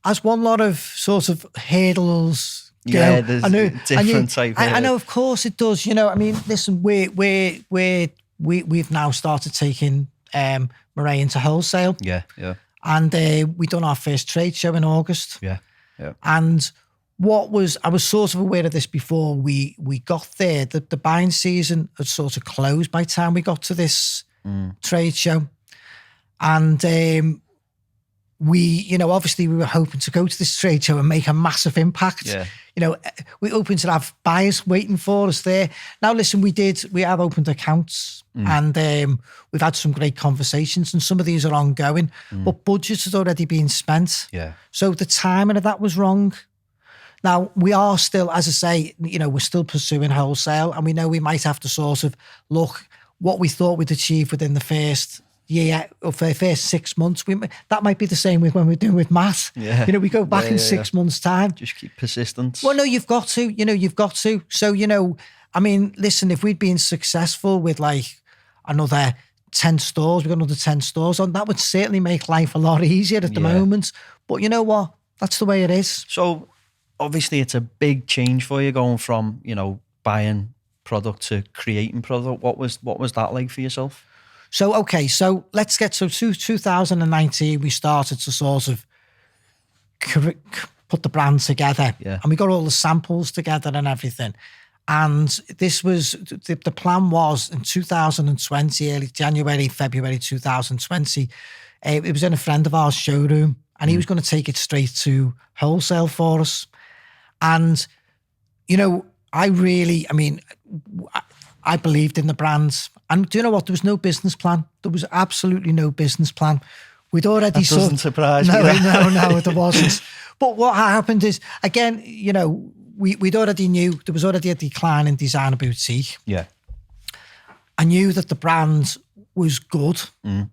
as one lot of sort of hurdles. Yeah, there's different type. I know, of course it does. Listen, we've now started taking MARAI into wholesale. Yeah. And we done our first trade show in August. Yeah. And I was sort of aware of this before we got there, that the buying season had sort of closed by the time we got to this trade show. And obviously we were hoping to go to this trade show and make a massive impact. Yeah. We hoping to have buyers waiting for us there. Now, listen, we have opened accounts and we've had some great conversations, and some of these are ongoing, but budgets had already been spent. Yeah. So the timing of that was wrong. Now, we are still, as I say, we're still pursuing wholesale, and we know we might have to sort of look what we thought we'd achieve within the first year or for the first 6 months. That might be the same with when we're doing with Matt. Yeah. We go back in 6 months' time. Just keep persistence. Well, no, you've got to. You've got to. So, listen, if we'd been successful with another 10 stores, we've got another 10 stores on, that would certainly make life a lot easier at the moment. But you know what? That's the way it is. So, obviously, it's a big change for you going from, buying product to creating product. What was that like for yourself? So, okay, so let's get to 2019. We started to sort of put the brand together. Yeah. And we got all the samples together and everything. And this was, the plan was in 2020, early January, February 2020, it was in a friend of ours' showroom, and he was going to take it straight to wholesale for us. And, I believed in the brands. And do you know what? There was no business plan. There was absolutely no business plan. We'd already... That doesn't surprise me. No, there wasn't. But what happened is, again, we'd already knew there was already a decline in designer boutique. Yeah. I knew that the brand was good.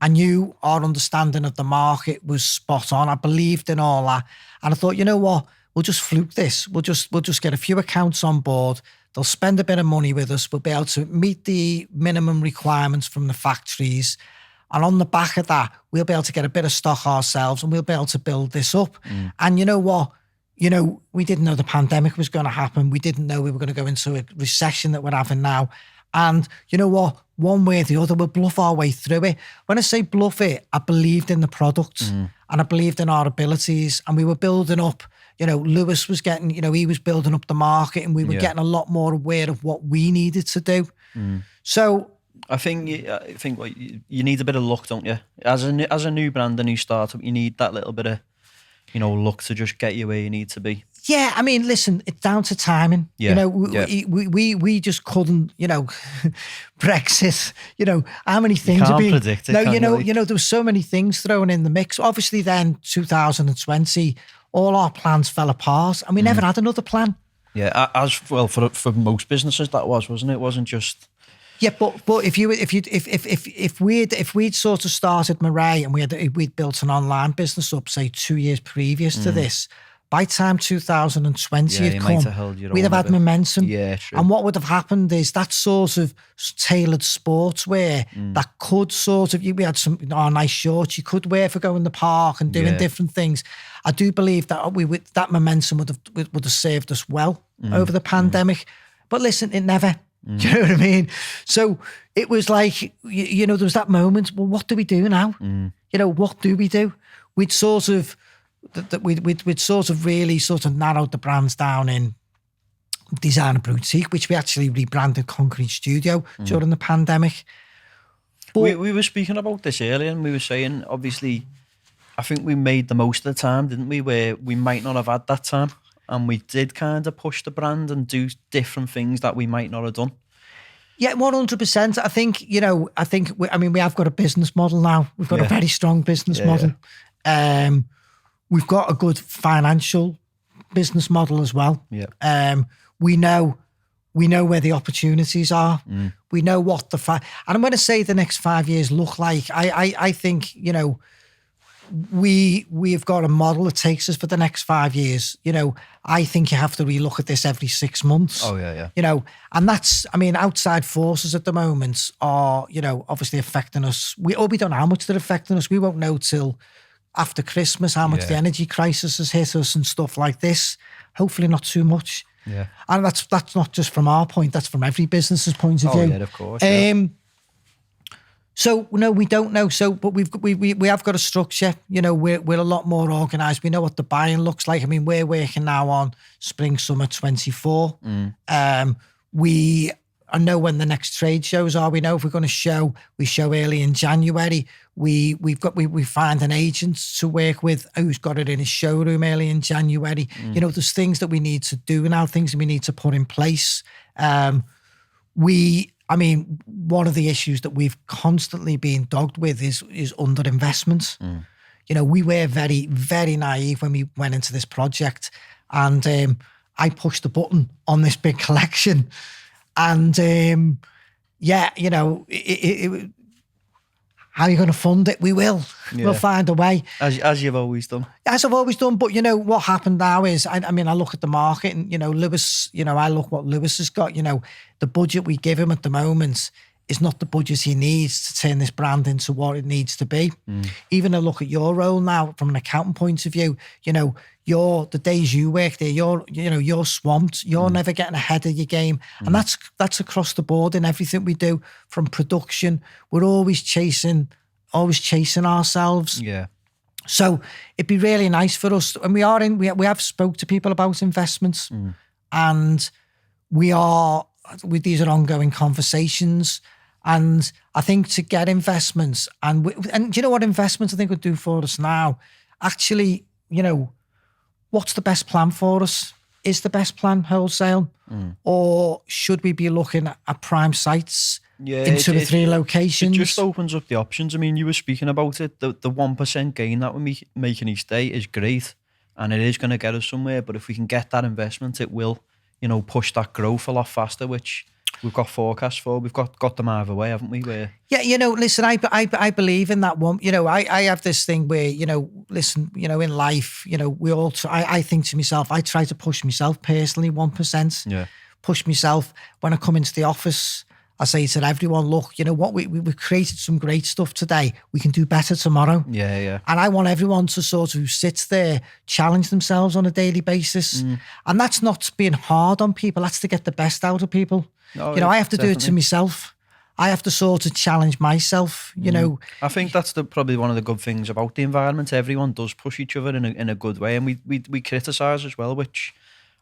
I knew our understanding of the market was spot on. I believed in all that. And I thought, you know what? We'll just fluke this. We'll just get a few accounts on board. They'll spend a bit of money with us. We'll be able to meet the minimum requirements from the factories. And on the back of that, we'll be able to get a bit of stock ourselves, and we'll be able to build this up. And you know what? We didn't know the pandemic was going to happen. We didn't know we were going to go into a recession that we're having now. And you know what? One way or the other, we'll bluff our way through it. When I say bluff it, I believed in the product and I believed in our abilities, and we were building up. Lewis was getting, he was building up the market, and we were getting a lot more aware of what we needed to do. So I think you need a bit of luck, don't you? As a new brand, a new startup, you need that little bit of, luck to just get you where you need to be. Yeah, listen, it's down to timing. Yeah. We just couldn't, Brexit, how many things have been... predict it, No, there was so many things thrown in the mix. Obviously then 2020, all our plans fell apart, and we never had another plan. Yeah, as well for most businesses that wasn't it? It wasn't just Yeah, but if we'd sort of started MARAI and we'd built an online business up, say 2 years previous to this, by the time 2020 had come, we'd have had momentum. Yeah, true. And what would have happened is that sort of tailored sportswear that could sort of, we had some nice shorts you could wear for going to the park and doing different things. I do believe that that momentum would have served us well over the pandemic. But listen, it never. Do you know what I mean? So it was like, there was that moment, well, what do we do now? What do we do? We'd sort of really sort of narrowed the brands down in Designer Boutique, which we actually rebranded Concrete Studio during the pandemic. But we were speaking about this earlier, and we were saying, obviously, I think we made the most of the time, didn't we? Where we might not have had that time. And we did kind of push the brand and do different things that we might not have done. Yeah, 100%. I think, we have got a business model now. We've got a very strong business model. Yeah. We've got a good financial business model as well. Yeah. We know where the opportunities are. We know what and I'm going to say the next 5 years look like. I think, we've got a model that takes us for the next 5 years. I think you have to relook at this every 6 months. Oh, yeah. And that's, outside forces at the moment are, obviously affecting us. We don't know how much they're affecting us. We won't know till after Christmas how much the energy crisis has hit us and stuff like this. Hopefully not too much. Yeah. And that's not just from our point, that's from every business's point of view. Oh, yeah, of course. Yeah. So no, we don't know. So, but we have got a structure. We're a lot more organised. We know what the buying looks like. We're working now on spring summer 24. I know when the next trade shows are. We know if we're going to show, we show early in January. We find an agent to work with who's got it in his showroom early in January. There's things that we need to do now, things that we need to put in place. One of the issues that we've constantly been dogged with is underinvestment. We were very, very naive when we went into this project, and I pushed the button on this big collection, and how are you going to fund it? We will. Yeah. We'll find a way. As you've always done. As I've always done. But, what happened now is, I look at the market and, Lewis, I look what Lewis has got. The budget we give him at the moment is not the budget he needs to turn this brand into what it needs to be. Even a look at your role now from an accountant point of view, the days you work there, you're swamped. You're never getting ahead of your game. And that's across the board in everything we do, from production. We're always chasing ourselves. Yeah. So it'd be really nice for us. And we have spoke to people about investments, and these are ongoing conversations. And I think to get investments, and do you know what investments I think would do for us now? Actually, what's the best plan for us? Is the best plan wholesale? Or should we be looking at prime sites in 2 or 3 locations? It just opens up the options. You were speaking about it. The 1% gain that we're making each day is great, and it is going to get us somewhere. But if we can get that investment, it will, push that growth a lot faster, which we've got forecasts for. We've got them either way, haven't we? Listen, I believe in that one. I have this thing where, in life, we all, I think to myself, I try to push myself personally 1%. Yeah. Push myself. When I come into the office, I say to everyone, look, you know what, we've created some great stuff today. We can do better tomorrow. Yeah. And I want everyone to sort of sit there, challenge themselves on a daily basis. And that's not being hard on people. That's to get the best out of people. I have to do it to myself. I have to sort of challenge myself, I think that's probably one of the good things about the environment. Everyone does push each other in a good way, and we criticise as well, which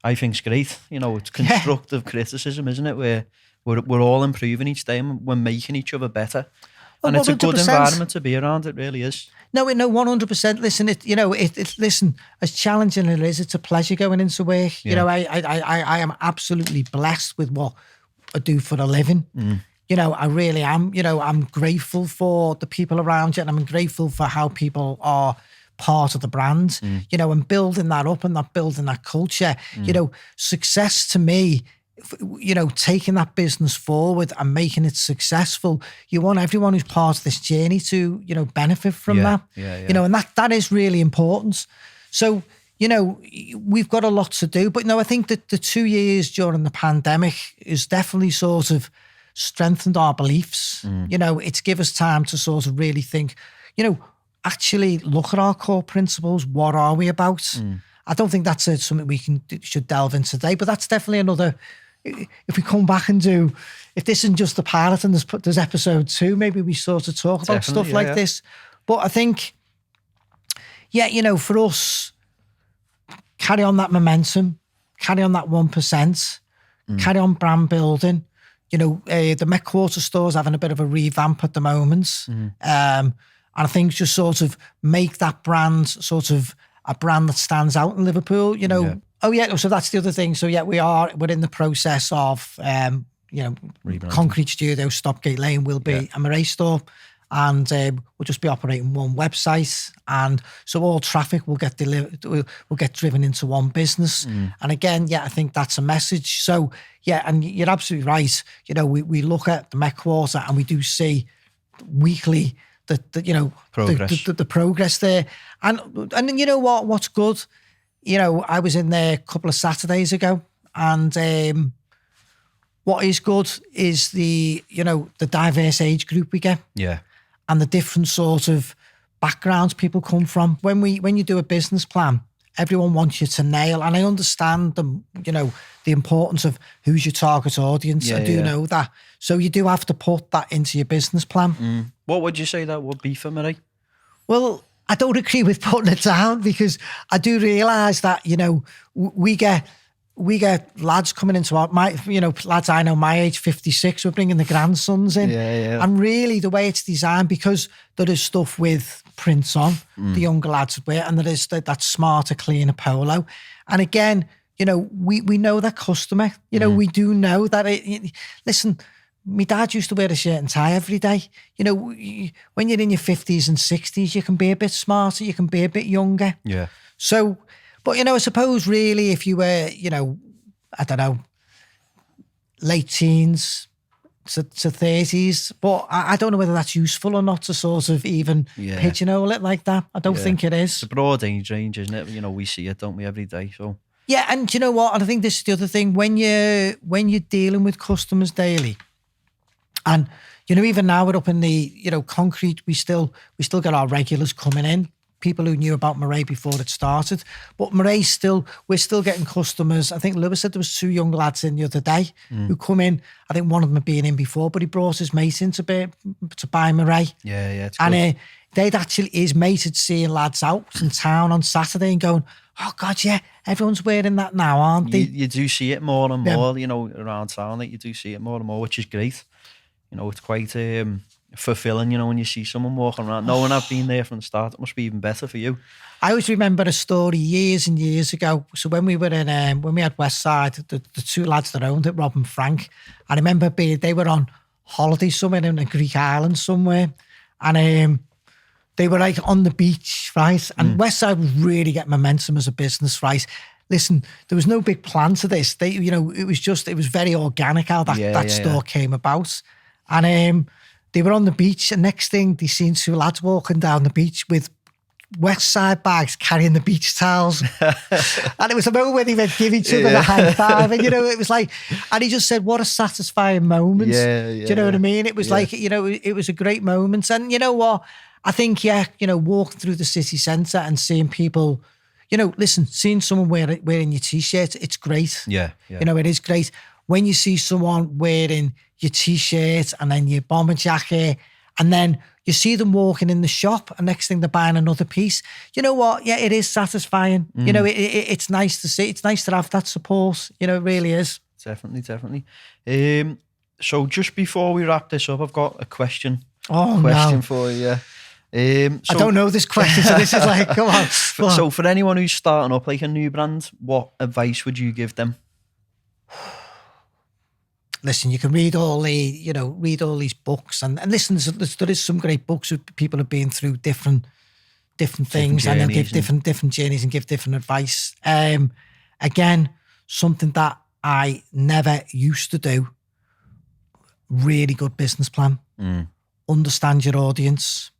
I think's great. It's constructive criticism, isn't it? Where we're all improving each day and we're making each other better. And it's a good environment to be around. It really is. No, 100%. Listen, listen, as challenging as it is, it's a pleasure going into work. Yeah. I am absolutely blessed with what I do for a living. I really am. I'm grateful for the people around you, and I'm grateful for how people are part of the brand, and building that up and building that culture. Success to me taking that business forward and making it successful, you want everyone who's part of this journey to, benefit from that. And that is really important. So, we've got a lot to do, but I think that the 2 years during the pandemic is definitely sort of strengthened our beliefs. It's give us time to sort of really think, actually look at our core principles. What are we about? I don't think that's something we should delve into today, but that's definitely another. If we come back and if this isn't just the pilot and there's episode 2, maybe we sort of talk about stuff like this. But I think, for us, carry on that momentum, carry on that 1%, carry on brand building. The Met Quarter store's having a bit of a revamp at the moment. And I think just sort of make that brand sort of a brand that stands out in Liverpool, Oh yeah, so that's the other thing. So yeah, we're in the process of, Concrete Studio, Stopgate Lane will be a MARAI store, and we'll just be operating one website, and so all traffic will get delivered, will get driven into one business. And again, I think that's a message. So yeah, and you're absolutely right. We look at the Met Quarter and we do see weekly progress. The progress there, and what's good. I was in there a couple of Saturdays ago, and what is good is the diverse age group we get, and the different sort of backgrounds people come from. When you do a business plan, everyone wants you to nail, and I understand the importance of who's your target audience. I do know that, so you do have to put that into your business plan. What would you say that would be for MARAI? Well, I don't agree with putting it down, because I do realise that, we get lads coming into lads I know my age, 56, we're bringing the grandsons in. And really the way it's designed, because there is stuff with prints on, the younger lads wear, and there is that smarter, cleaner polo. And again, we know that customer, we do know that listen, my dad used to wear a shirt and tie every day. When you're in your 50s and 60s, you can be a bit smarter, you can be a bit younger. So, but, I suppose really if you were, I don't know, late teens to 30s, but I don't know whether that's useful or not to sort of even pigeonhole it like that. I don't think it is. It's a broad age range, isn't it? We see it, don't we, every day, so... Yeah, and you know what? And I think this is the other thing. When you're dealing with customers daily, and, even now we're up in the, Concrete, we still get our regulars coming in, people who knew about MARAI before it started. But MARAI we're still getting customers. I think Lewis said there was 2 young lads in the other day who come in. I think one of them had been in before, but he brought his mate in to buy MARAI. It's and his mate had seen lads out in town on Saturday and going, oh God, yeah, everyone's wearing that now, aren't they? You do see it more and more, around town. That you do see it more and more, which is great. It's quite fulfilling, when you see someone walking around. Knowing I've been there from the start, it must be even better for you. I always remember a story years and years ago. So when we were in, when we had West Side, the 2 lads that owned it, Rob and Frank, I remember they were on holiday somewhere in a Greek island somewhere, and they were like on the beach, right? And West Side was really getting momentum as a business, right? Listen, there was no big plan to this. It was very organic how that store came about. And they were on the beach, and next thing they seen 2 lads walking down the beach with West Side bags carrying the beach towels. And it was a moment where they would give each other a high five. And, it was like, and he just said, what a satisfying moment. Do you know what I mean? It was like, it was a great moment. And you know what? I think, walking through the city centre and seeing people, seeing someone wearing your T-shirt, it's great. It is great. When you see someone wearing your T-shirt and then your bomber jacket, and then you see them walking in the shop, and next thing they're buying another piece. You know what? Yeah, it is satisfying. It's nice to see. It's nice to have that support. It really is. Definitely. So just before we wrap this up, I've got a question. For you. I don't know this question, so this is like, come on. So for anyone who's starting up like a new brand, what advice would you give them? Listen, you can read all these books, and listen, there is some great books of people who've been through different things, and they'll give different journeys and give different advice. Again, something that I never used to do. Really good business plan. Understand your audience.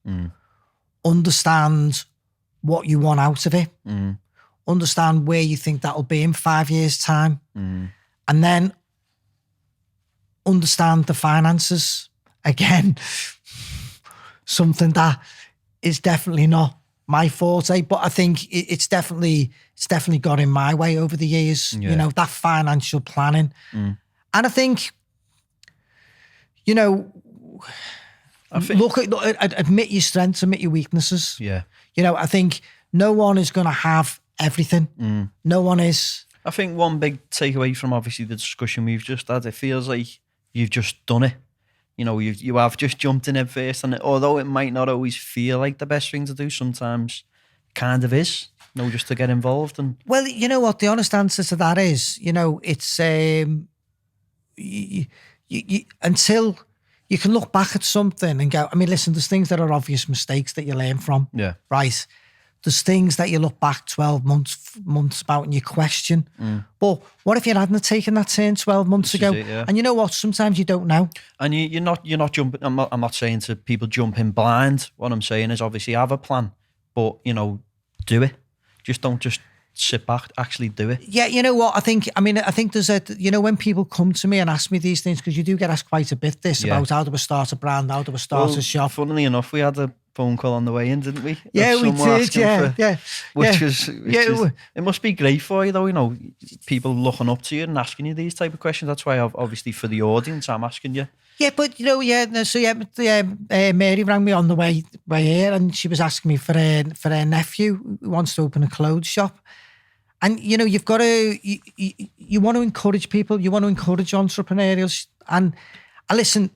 Understand what you want out of it. Understand where you think that'll be in 5 years' time. And then understand the finances. Again, something that is definitely not my forte, but I think it's definitely got in my way over the years. Yeah. You know, that financial planning. And I think, you know, admit your strengths, admit your weaknesses. Yeah. You know, I think no one is going to have everything. No one is. I think one big takeaway from obviously the discussion we've just had, it feels like you've just done it. You know, you have just jumped in head first, and although it might not always feel like the best thing to do, sometimes it kind of is. You know, just to get involved. And well, you know what the honest answer to that is, you know, it's until you can look back at something and go, I mean, listen, there's things that are obvious mistakes that you learn from. Yeah. Right. There's things that you look back 12 months about and you question. But what if you hadn't taken that turn 12 months ago? And you know what? Sometimes you don't know. And you're not jumping. I'm not saying to people jump in blind. What I'm saying is obviously have a plan, but you know, do it. Just don't just sit back. Actually do it. Yeah. You know what? I think there's you know, when people come to me and ask me these things, because you do get asked quite a bit about how do we start a brand, how do we start a shop. Funnily enough, we had a phone call on the way in, didn't we? Yeah, we did. It must be great for you, though. You know, people looking up to you and asking you these type of questions. That's why, obviously, for the audience, I'm asking you. Yeah, but you know, Mary rang me on the way here, and she was asking me for her nephew who wants to open a clothes shop. And you know, you've got to you want to encourage people, you want to encourage entrepreneurs, and listen.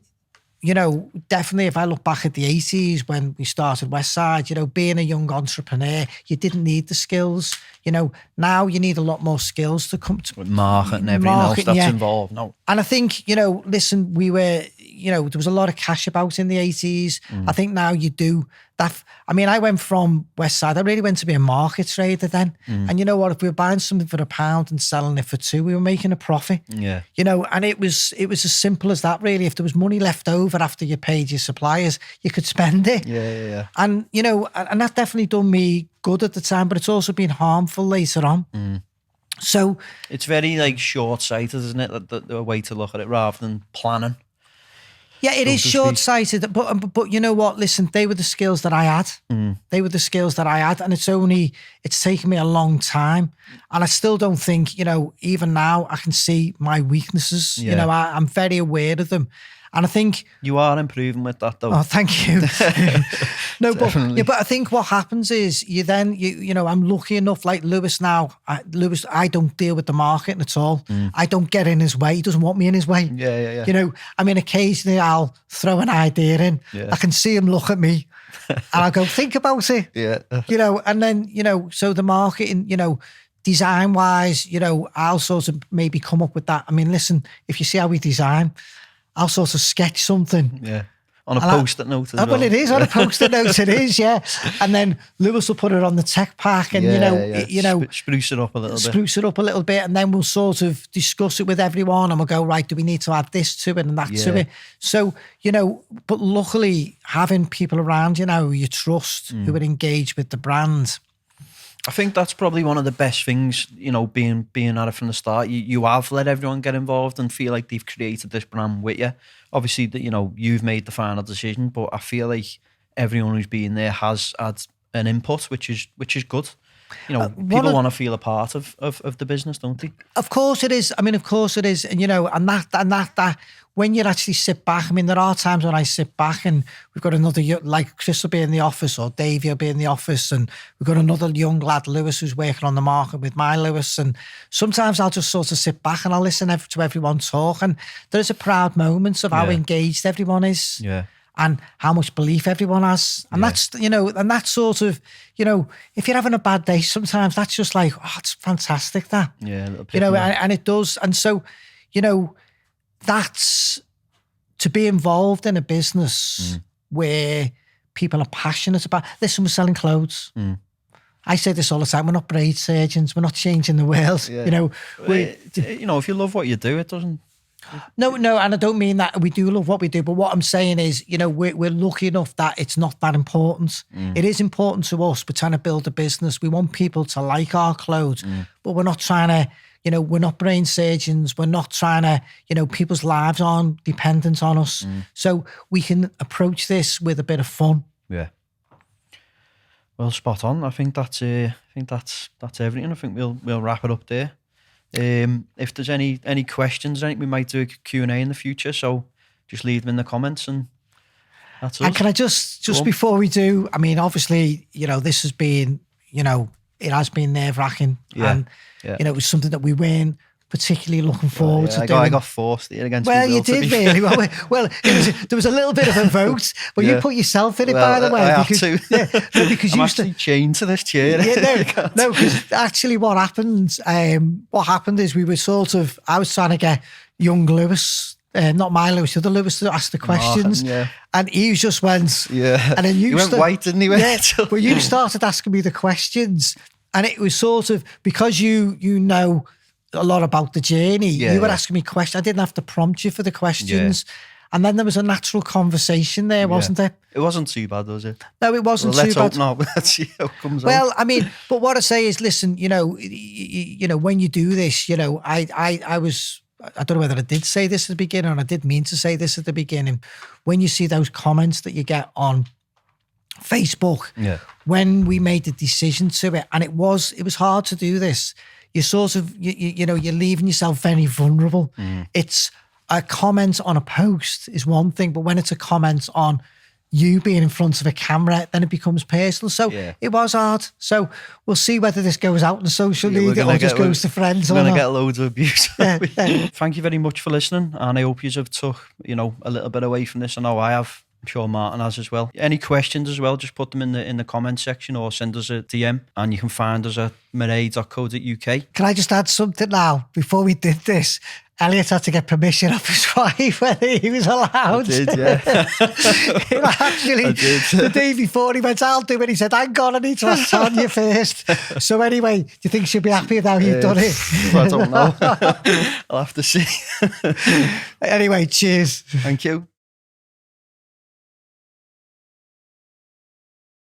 You know, definitely if I look back at the 80s when we started Westside, you know, being a young entrepreneur, you didn't need the skills. You know, now you need a lot more skills to come to. With marketing and everything else that's involved. No. And I think, you know, listen, we were, you know, there was a lot of cash about in the 80s. I think now you do that. I mean, I went from Westside, I really went to be a market trader then. And you know what, if we were buying something for £1 and selling it for £2, we were making a profit. Yeah. You know, and it was as simple as that really. If there was money left over after you paid your suppliers, you could spend it. Yeah. And, you know, and that definitely done me good at the time, but it's also been harmful later on. So it's very like short-sighted, isn't it? The way to look at it rather than planning. Yeah, it is short-sighted, but you know what? Listen, they were the skills that I had. They were the skills that I had, and it's taken me a long time, and I still don't think, you know, even now I can see my weaknesses. Yeah. You know, I'm very aware of them. And I think you are improving with that, though. Oh, thank you. No, but I think what happens is you know, I'm lucky enough, like Lewis now. I don't deal with the marketing at all. I don't get in his way. He doesn't want me in his way. Yeah. You know, I mean, occasionally I'll throw an idea in. Yeah. I can see him look at me, and I'll go, think about it. Yeah. You know, and then, you know, so the marketing, you know, design wise, you know, I'll sort of maybe come up with that. I mean, listen, if you see how we design, I'll sort of sketch something. Yeah. On a post-it note as well. Well, it is on a post-it note, it is, yeah. And then Lewis will put it on the tech pack and, you know, spruce it up a little bit. And then we'll sort of discuss it with everyone and we'll go, right, do we need to add this to it and that to it? So, you know, but luckily having people around, you know, you trust, who are engaged with the brand. I think that's probably one of the best things, you know, being at it from the start. You have let everyone get involved and feel like they've created this brand with you. Obviously, that, you know, you've made the final decision, but I feel like everyone who's been there has had an input, which is good. You know, people want to feel a part of the business, don't they? Of course it is. I mean, of course it is. And, you know, and that when you actually sit back, I mean, there are times when I sit back and we've got another, like Chris will be in the office or Davey will be in the office and we've got another young lad, Lewis, who's working on the market with my Lewis. And sometimes I'll just sort of sit back and I'll listen to everyone talk. And there's a proud moment of how engaged everyone is. Yeah. And how much belief everyone has. And that's, you know, and that's sort of, you know, if you're having a bad day, sometimes that's just like, oh, it's fantastic that. Yeah. You know, and it does. And so, you know, that's to be involved in a business where people are passionate about, listen, we're selling clothes. I say this all the time. We're not brain surgeons. We're not changing the world. Yeah. You know, if you love what you do, it doesn't. No, and I don't mean that we do love what we do, but what I'm saying is, we're lucky enough that it's not that important. It is important to us. We're trying to build a business. We want people to like our clothes, but we're not trying to, we're not brain surgeons. We're not trying to, people's lives aren't dependent on us. So we can approach this with a bit of fun. Yeah. Well, spot on. I think that's everything. I think we'll wrap it up there. If there's any questions, I think we might do a Q&A in the future. So just leave them in the comments, and that's us. And can I just before we do? I mean, obviously, this has been, it has been nerve-wracking, and it was something that we weren't particularly looking forward to doing. I got forced here against. Well, you did really. Well, there was a little bit of a vote, but you put yourself in it, by the way. I because, have to. Because I'm you actually chained to this chair. No, because actually what happened is we were I was trying to get young Lewis, not my Lewis, the other Lewis, to ask the questions, and he just went, and then he went white, didn't he? Well, you started asking me the questions, and it was sort of, because you know a lot about the journey, you were asking me questions. I didn't have to prompt you for the questions. And then there was a natural conversation there, wasn't there? It wasn't too bad, was it? No, it wasn't too bad. Let's hope not. Let's see how it comes out. Well, I mean, but what I say is, listen, when you do this, I don't know whether I did say this at the beginning, and I did mean to say this at the beginning. When you see those comments that you get on Facebook, when we made the decision to it, and it was hard to do this. You're sort of, you're leaving yourself very vulnerable. It's a comment on a post is one thing, but when it's a comment on you being in front of a camera, then it becomes personal. So it was hard. So we'll see whether this goes out on social media or just goes to friends. We're going to get loads of abuse. Thank you very much for listening, and I hope you have took, a little bit away from this. I know I have. I'm sure Martin has as well. Any questions as well, just put them in the comment section or send us a DM, and you can find us at marai.co.uk. Can I just add something now? Before we did this, Elliot had to get permission off his wife whether he was allowed. I did, yeah. Actually, I did. The day before he went, I'll do it. He said, hang on, I need to ask Tanya first. So anyway, do you think she'll be happy now you've done it? I don't know. I'll have to see. Anyway, cheers. Thank you.